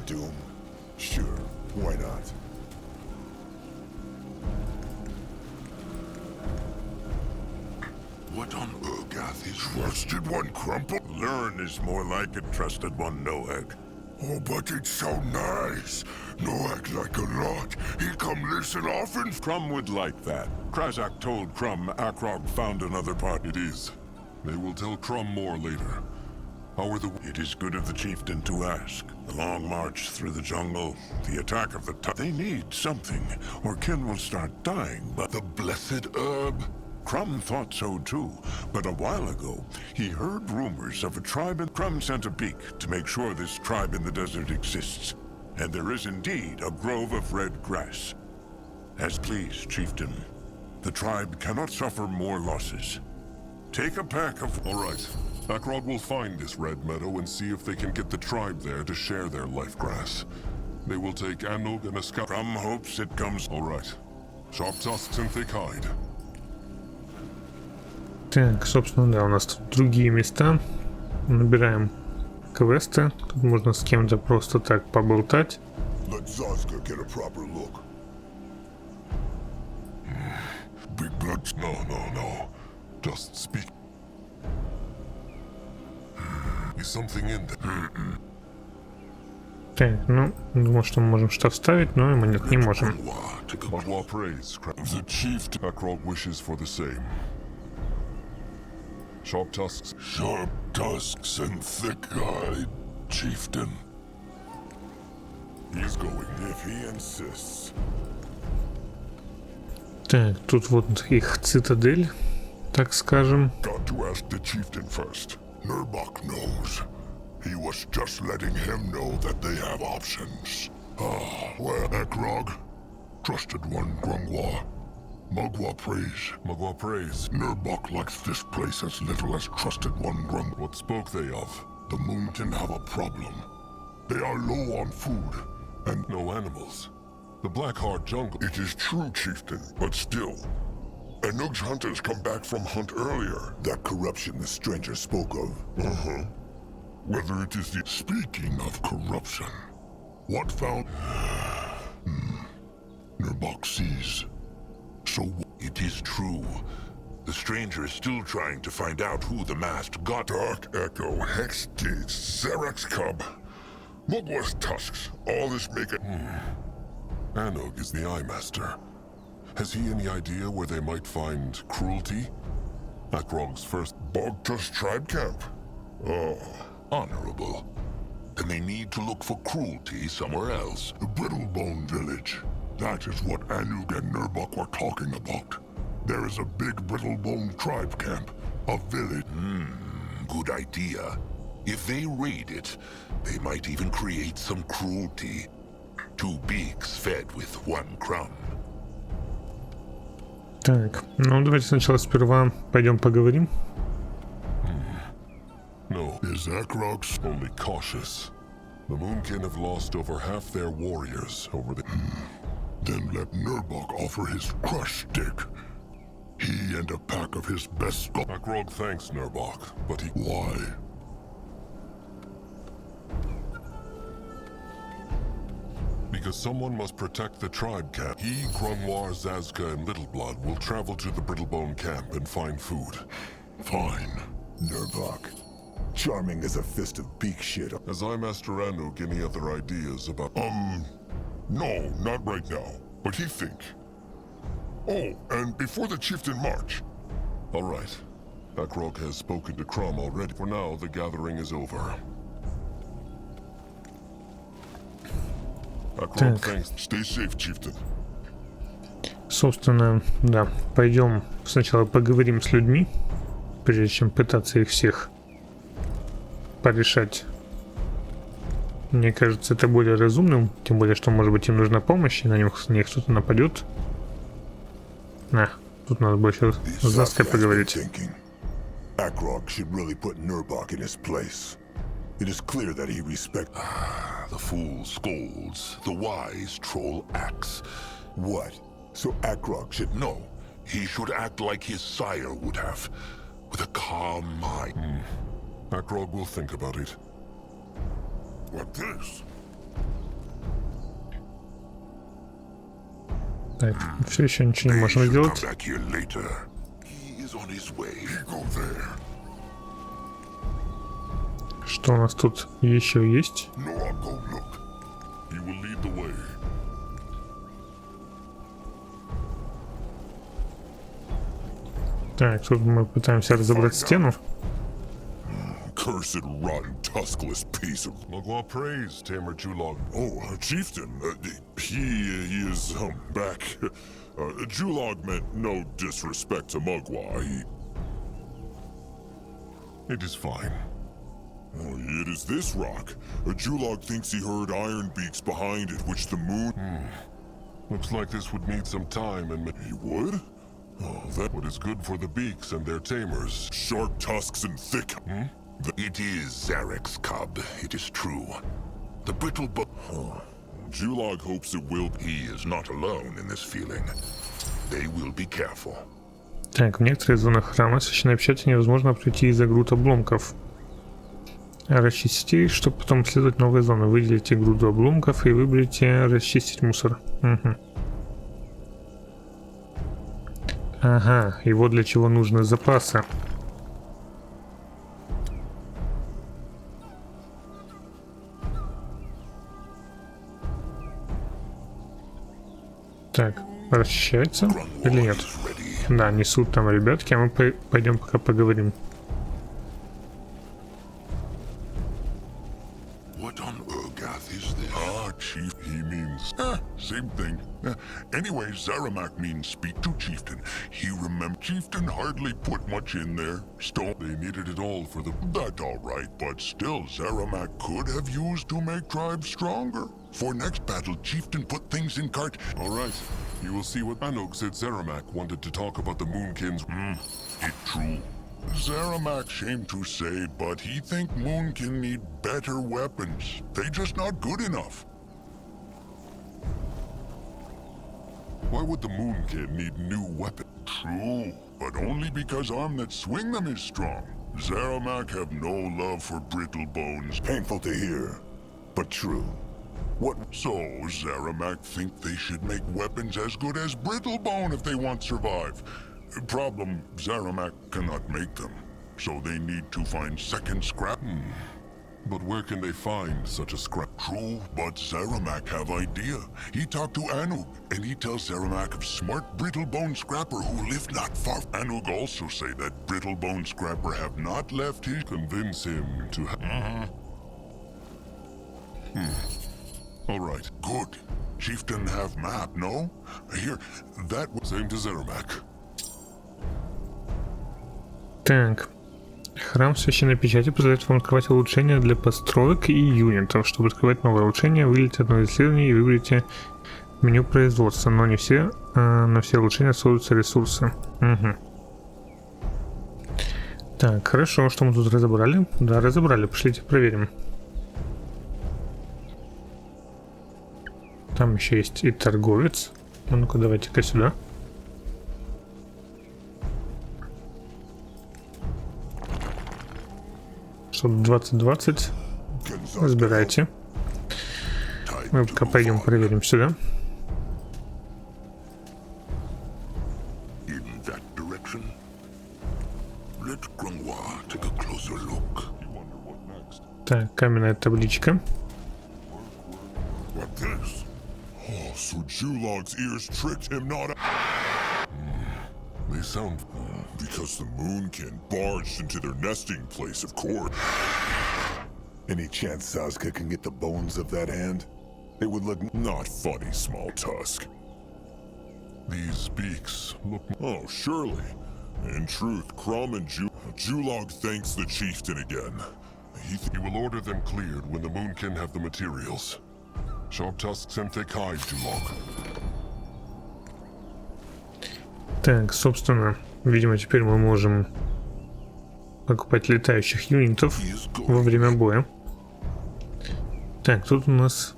What on earth is trusted one crumple? Learn is more like a trusted one Noag. Oh, but it's so nice. Noag like a lot. He come listen often. Crumb would like that. Krazak told Crumb Akrog found another part. It is. They will tell Crumb more later. How are the... It is good of the chieftain to ask. The long march through the jungle, the attack of the... They need something, or Ken will start dying. But the blessed herb? Crumb thought so too, but a while ago, he heard rumors of a tribe and Crumb sent a beak to make sure this tribe in the desert exists. And there is indeed a grove of red grass. As pleased, chieftain. The tribe cannot suffer more losses. Take a pack of... All right. Akrog will find this red meadow and see if they can get the tribe there to share their life grass. They will take Anog and a scout. Crumb hopes it comes... All right. Sharp tusks and thick hide. Так, собственно, да, у нас тут другие места. Набираем квесты. Тут можно с кем-то просто так поболтать. Big blood. No. Just speak. Is something in there? Так, ну, думал, что мы можем что-то вставить, но мы нет, не можем. Magua prays. The chief Akrog wishes for the same. Sharp tusks. Sharp tusks and thick hide, chieftain. He is going. If he insists. Так, тут вот их цитадель, так скажем. Got to ask the chieftain first. Nurbok knows. He was just letting him know that they have options. Ah, well, Akrog. Trusted one, Grungwa. Magua prays. Magua prays. Nurbok likes this place as little as trusted one Grung. What spoke they of? The Moonton have a problem. They are low on food, and no animals. The Blackheart jungle. It is true, chieftain, but still. Anug's hunters come back from hunt earlier. That corruption the stranger spoke of. Whether it is the... Speaking of corruption, what found... Nurbok sees. So it is true. The stranger is still trying to find out who the masked god... Dark Echo, Hex Deeds, Xerax Cub, Mugwa's tusks, all this make it... Anog is the Eye Master. Has he any idea where they might find cruelty? Akrog's first... Bogtus tribe camp? Oh, honorable. then they need to look for cruelty somewhere else. The Brittlebone village. That is what Anug and Nurbok were talking about. There is a big Brittlebone tribe camp. A village. Good idea. If they raid it, they might even create some cruelty. 2 beaks fed with 1 crumb. Так, ну давайте сначала сперва пойдем поговорим. No, is Akrog's only cautious. The Moonkin have lost over half their warriors over the... Then let Nurbok offer his crush stick. He and a pack of his best... Akrog thanks Nurbok, but he... Why? Because someone must protect the tribe camp. He, Grunwar, Zazka, and Littleblood will travel to the Brittlebone camp and find food. Fine. Nurbok. Charming as a fist of beak shit. As I Master Anug, any other ideas about... No, not right now. But he think. Oh, and before the chieftain march. All right. Akrog has spoken to Krum already. For now, the gathering is over. Akrog thanks. Stay safe, chieftain. Собственно, да, пойдем сначала поговорим с людьми, прежде чем пытаться их всех порешать. Мне кажется, это более разумным, тем более, что, может быть, им нужна помощь, и на них кто-то нападет. Тут надо больше с Заской поговорить. Akrog should really put Nurbok in his place. It is clear that he respects... The fool scolds, the wise troll acts. What? So Akrog should... No, he should act like his sire would have, with a calm mind. Akrog will think about it. What this? Так, все еще ничего не можем сделать. Что у нас тут еще есть? Так, тут мы пытаемся разобрать стену. Cursed, rotten, tuskless piece of... Magua praise, Tamer Julog. Oh, chieftain, he is, back. Julog meant no disrespect to Mugwa, It is fine. Oh, it is this rock. Julog thinks he heard iron beaks behind it, which the moon... Looks like this would need some time and... He would? Oh, that... What is good for the beaks and their tamers? Sharp tusks and thick... It is Zarek's cub, it is true. The brittle Julog hopes it will... He is not alone in this feeling. They will be careful. Так, в некоторых зонах храма священной печати невозможно пройти из-за груд обломков. Расчистите их, чтобы потом исследовать новые зоны. Выделите груду обломков и выберите расчистить мусор. Ага, и вот для чего нужны запасы. Так, расчищается или нет? Да, несут там ребятки, а мы пойдем пока поговорим. What on Urgath is this? Chief, he means... same thing. Anyway, Zaramak means speak to chieftain. He remember chieftain hardly put much in there. Stone, they needed it all for the... That's all right, but still, Zaramak could have used to make tribes stronger. For next battle, chieftain put things in cart... All right, you will see what Anug said Zaramak wanted to talk about the Moonkins. It true. Zaramak, shame to say, but he think Moonkin need better weapons. They just not good enough. Why would the Moonkin need new weapons? True, but only because arm that swing them is strong. Zaramak have no love for brittle bones. Painful to hear, but true. What? So, Zaramak think they should make weapons as good as Brittlebone if they want to survive. Problem, Zaramak cannot make them, so they need to find second scrap. But where can they find such a scrap? True, but Zaramak have idea. He talked to Anug, and he tells Zaramak of smart Brittlebone Scrapper who live not far. Anug also say that Brittlebone Scrapper have not left his... Convince him to have... All right, good. Chieftain have map, no? Here, that was same to Zermac. Так. Храм священной печати позволяет вам открывать улучшения для построек и юнитов. Чтобы открывать новое улучшение, выделите одно из исследований и выберите меню производства. Но не все, на все улучшения отсутствуются ресурсы. Угу. Так, хорошо, что мы тут разобрали? Да, разобрали. Пошлите проверим. Там еще есть и торговец. Ну-ка, давайте-ка сюда. Что 20-20. Разбирайте. Мы пока пойдем проверим сюда. Так, каменная табличка. So Julog's ears tricked him not. They sound... Because the moon can barge into their nesting place, of course. Any chance Sazka can get the bones of that hand? It would look not funny, small tusk. These beaks look... Oh, surely. In truth, Crom and Julog thanks the chieftain again. He will order them cleared when the moon can have the materials. Sharp tusks and thick hides, Julog. Так, собственно, видимо, теперь мы можем покупать летающих юнитов во время боя. Так, тут у нас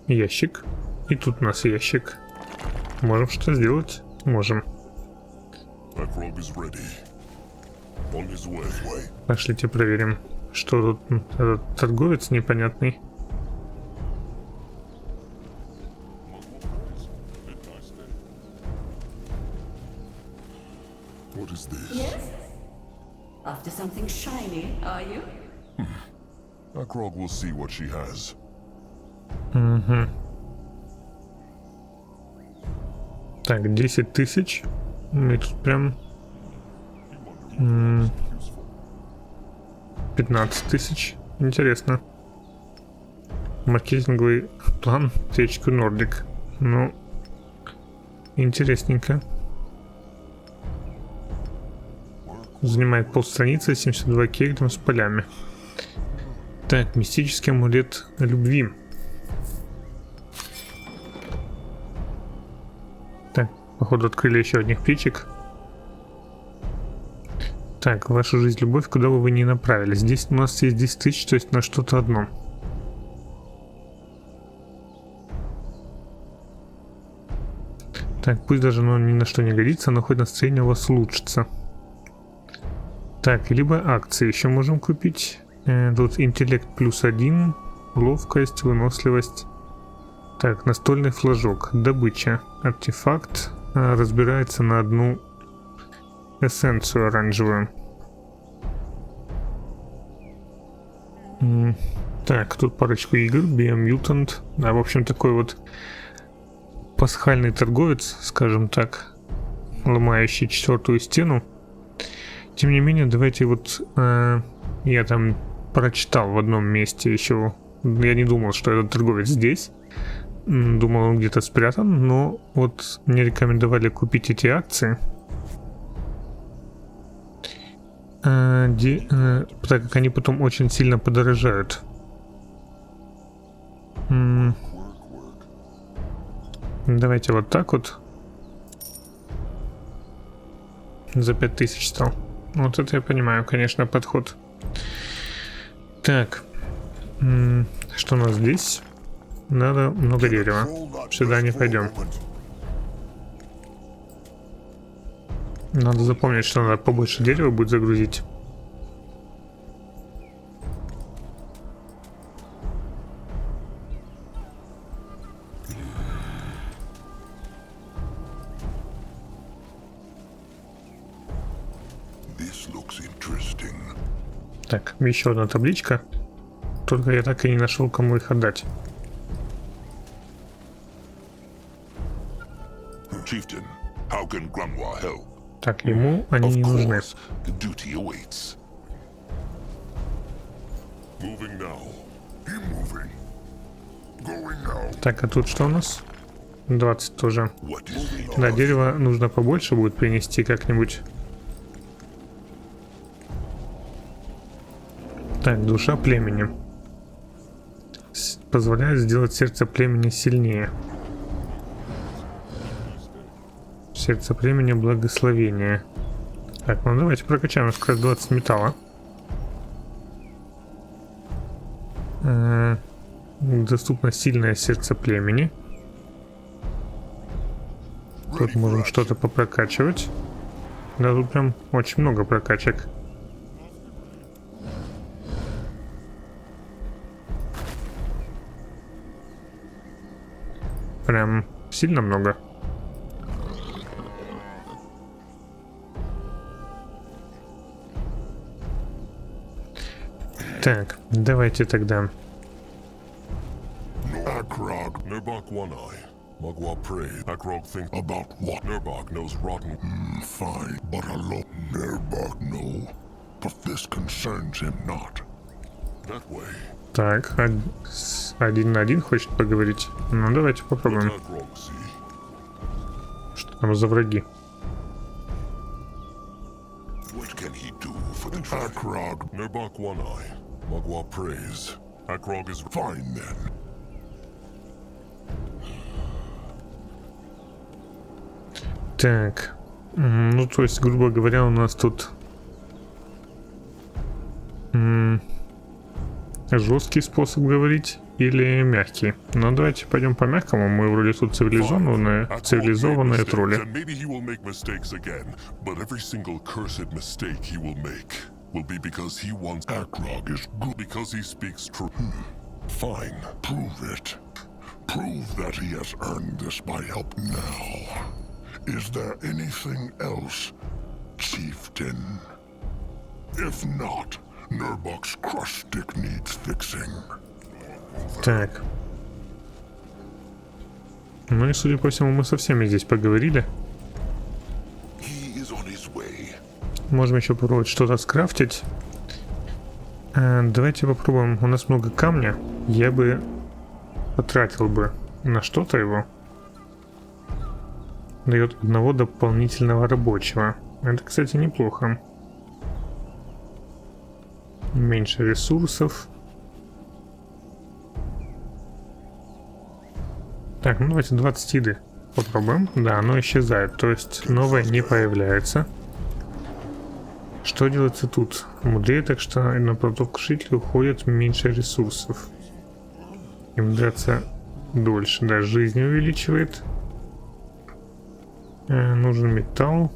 ящик. И тут у нас ящик. Можем что сделать? Можем. Пошлите проверим, что тут этот торговец непонятный. What is this? Yes? After something shiny, are you? Akrog will see what she has. Угу. Так, 10 тысяч. И тут прям 15 тысяч. Интересно. Маркетинговый план течку Нордик. Ну, интересненько. Занимает полстраницы, 72 кегдом с полями. Так, мистический амулет любви. Так, походу открыли еще одних птичек. Так, вашу жизнь, любовь, куда бы вы ни направили. Здесь у нас есть 10 тысяч, то есть на что-то одно. Так, пусть даже оно ни на что не годится, но хоть настроение у вас улучшится. Так, либо акции еще можем купить. Тут интеллект +1, ловкость, выносливость. Так, настольный флажок, добыча, артефакт, разбирается на одну эссенцию оранжевую. Так, тут парочку игр, Биомьютант. Да, в общем, такой вот пасхальный торговец, скажем так, ломающий четвертую стену. Тем не менее, давайте вот я там прочитал в одном месте еще. Я не думал, что этот торговец здесь. Думал, он где-то спрятан, но вот мне рекомендовали купить эти акции. Так как они потом очень сильно подорожают. Давайте вот так вот. За 5000 стал. Вот это я понимаю, конечно, подход. Так. Что у нас здесь? Надо много дерева. Сюда не пойдем. Надо запомнить, что надо побольше дерева будет загрузить. Так, еще одна табличка. Только я так и не нашел, кому их отдать. Chieftain, how can Grandwa help? Так, ему они не нужны. The duty awaits. Moving now. He moving. Так, а тут что у нас? 20 тоже. Да, дерево нужно побольше будет принести как-нибудь. Так, душа племени. Позволяет сделать сердце племени сильнее. Сердце племени благословение. Так, ну давайте прокачаем как раз 20 металла. Доступно сильное сердце племени. Тут можем что-то попрокачивать. Да, тут прям очень много прокачек. Прям сильно много. Так, давайте тогда. Nurbok One-Eye. Magua pray. Akrog think about what? Nurbok knows rotten. Fine, but I love Nurbok no. But this concerns him not. That way. Так, один на один хочет поговорить. Ну, давайте попробуем. Что там за враги? What can he do for the Akrog? Nurbok One-Eye. Magua prays. Akrog is fine then. Так, ну то есть, грубо говоря, у нас тут жесткий способ говорить или мягкий. Но давайте пойдем по мягкому. Мы вроде тут цивилизованные тролли. Prove that he has earned this by help now. Is there anything else, chieftain? If not, Nurbok's crush stick needs fixing. Так. Ну и, судя по всему, мы со всеми здесь поговорили. Можем еще попробовать что-то скрафтить. Давайте попробуем. У нас много камня. Я бы потратил бы на что-то его. Дает одного дополнительного рабочего. Это, кстати, неплохо. Меньше ресурсов. Так, ну давайте 20 еды попробуем. Да, оно исчезает. То есть новое не появляется. Что делается тут? Мудрее, так что на подготовку шителя уходит меньше ресурсов. Им драться дольше. Да, жизнь увеличивает. Нужен металл.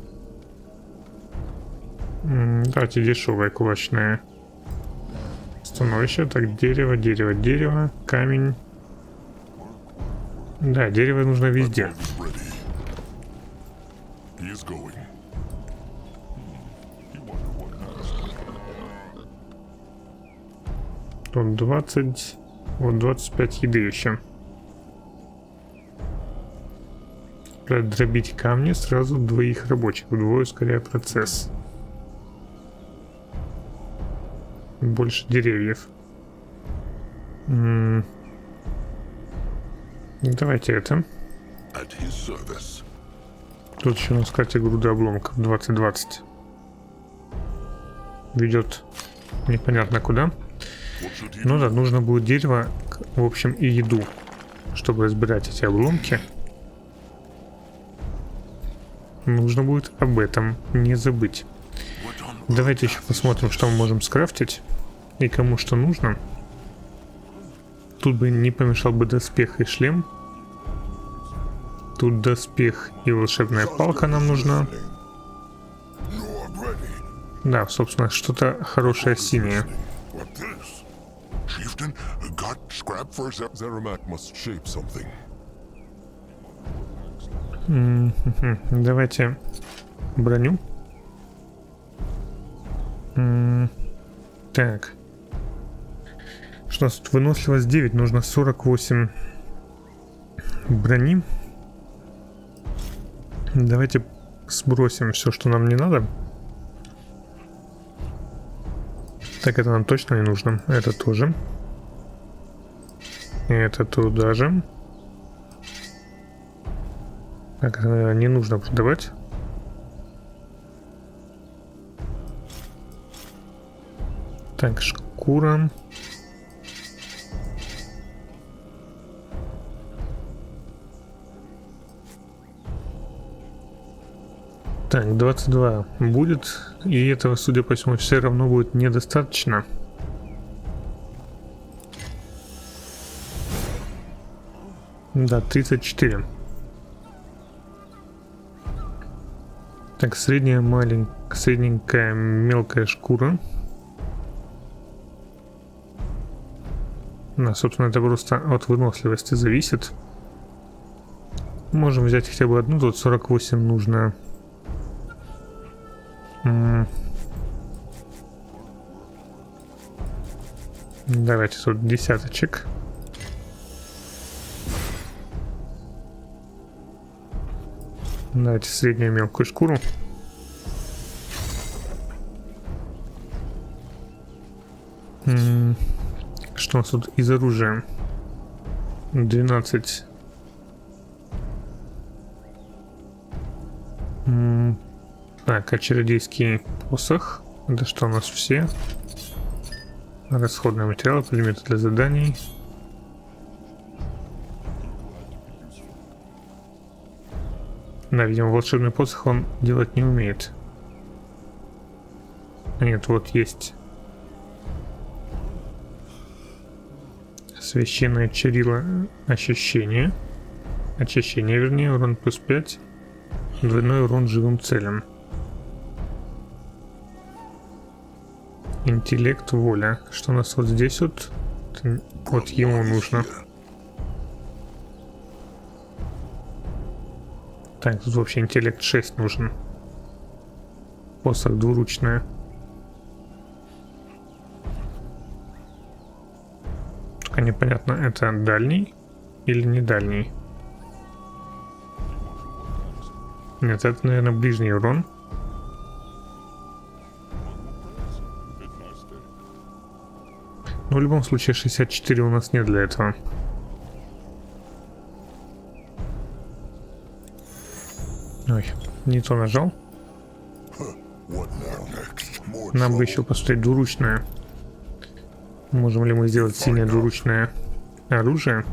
Давайте дешевое кулачное становище. Так, дерево, дерево, дерево, камень. Да, дерево нужно везде. Тут 20, вот 25 еды еще. Дробить камни сразу двоих рабочих, вдвое ускоряя процесс. Больше деревьев. Давайте это. Тут еще у нас, кстати, груда обломков 20-20. Ведет непонятно куда. Ну да, нужно будет дерево, в общем, и еду, чтобы разбирать эти обломки. Нужно будет об этом не забыть. Давайте еще посмотрим, что мы можем скрафтить и кому что нужно. Тут бы не помешал бы доспех и шлем. Тут доспех и волшебная палка нам нужна. Да, собственно, что-то хорошее синее. Давайте броню. Так. Что у нас тут? Выносливость 9. Нужно 48 брони. Давайте сбросим все, что нам не надо. Так, это нам точно не нужно. Это тоже. Это туда же. Так, не нужно продавать. Так, шкура. Так, 22 будет, и этого, судя по всему, все равно будет недостаточно. Да, 34. Так, средненькая мелкая шкура. Да, собственно, это просто от выносливости зависит. Можем взять хотя бы одну, тут 48 нужно. Давайте тут десяточек. Давайте среднюю мелкую шкуру. Что у нас тут из оружия? 12. Так, а чародейский посох? Это что у нас все? Расходные материалы, предметы для заданий. Да, видимо, волшебный посох он делать не умеет. Нет, вот есть. Священное чарило ощущение. Очищение, вернее, урон плюс 5. Двойной урон живым целям. Интеллект, воля. Что у нас вот здесь вот? Вот ему нужно. Так, тут вообще интеллект 6 нужен. Посох двуручная. Только непонятно, это дальний или не дальний. Нет, это, наверное, ближний урон. Но в любом случае 64 у нас нет для этого. Ой, не то нажал. Нам бы еще посмотреть двуручное. Можем ли мы сделать синее двуручное оружие?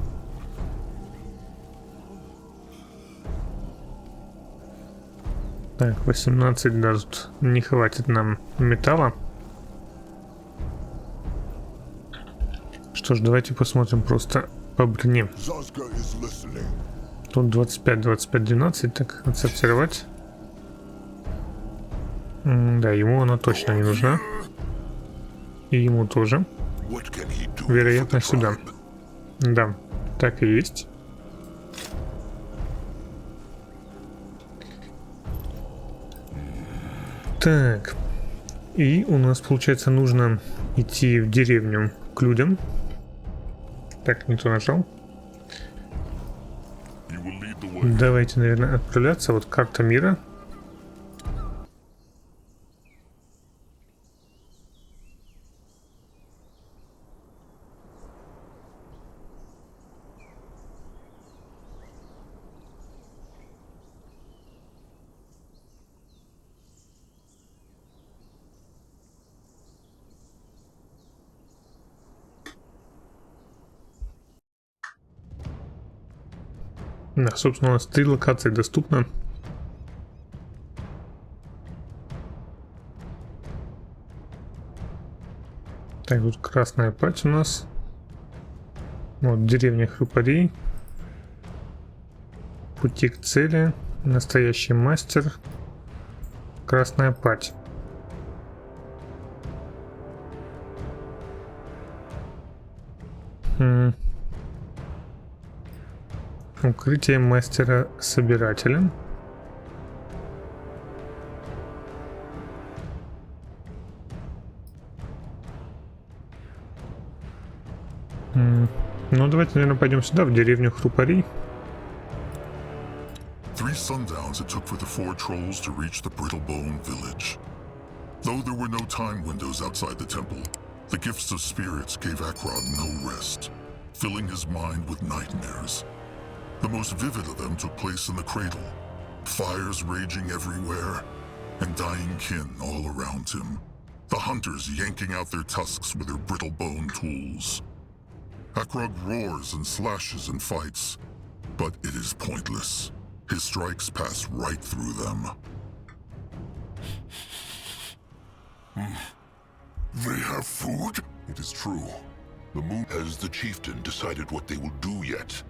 Так, 18, да, тут не хватит нам металла. Что ж, давайте посмотрим просто по броне. Тут 25, 25, 12, так, отсортировать. Да, ему она точно не нужна. И ему тоже. Вероятно, сюда. Да, так и есть. Так. И у нас, получается, нужно идти в деревню к людям. Так, не то нажал. Давайте, наверное, отправляться. Вот карта мира. Да, собственно, у нас 3 локации доступно. Так, тут красная пать у нас. Вот деревня Хрупарей. Пути к цели. Настоящий мастер. Красная пать. Укрытие мастера-собирателя. Ну, давайте, наверное, пойдем сюда, в деревню Хрупарей. 3 sundowns it took for the 4 trolls to reach the Brittlebone village. Though there were no time windows outside the temple, the gifts of spirits gave Akrod no rest. filling his mind with nightmares. The most vivid of them took place in the cradle, fires raging everywhere, and dying kin all around him. The hunters yanking out their tusks with their brittle bone tools. Akrug roars and slashes and fights, but it is pointless. His strikes pass right through them. They have food? It is true. The moon... Has the chieftain decided what they will do yet?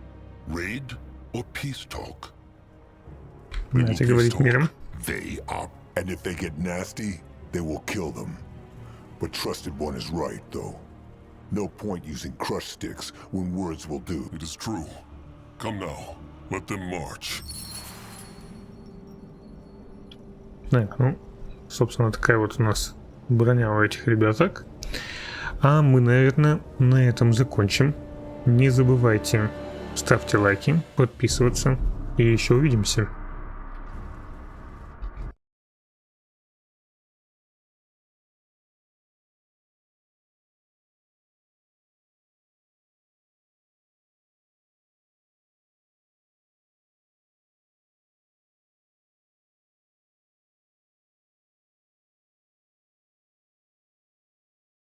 Raid or peace talk? Давайте говорить миром. They are... And if they get nasty, they will kill them. But Trusted One is right, though. No point using crush sticks when words will do. It is true. Come now. Let them march. Так, ну, собственно, такая вот у нас броня у этих ребяток. А мы, наверное, на этом закончим. Не забывайте ставьте лайки, подписываться и еще увидимся.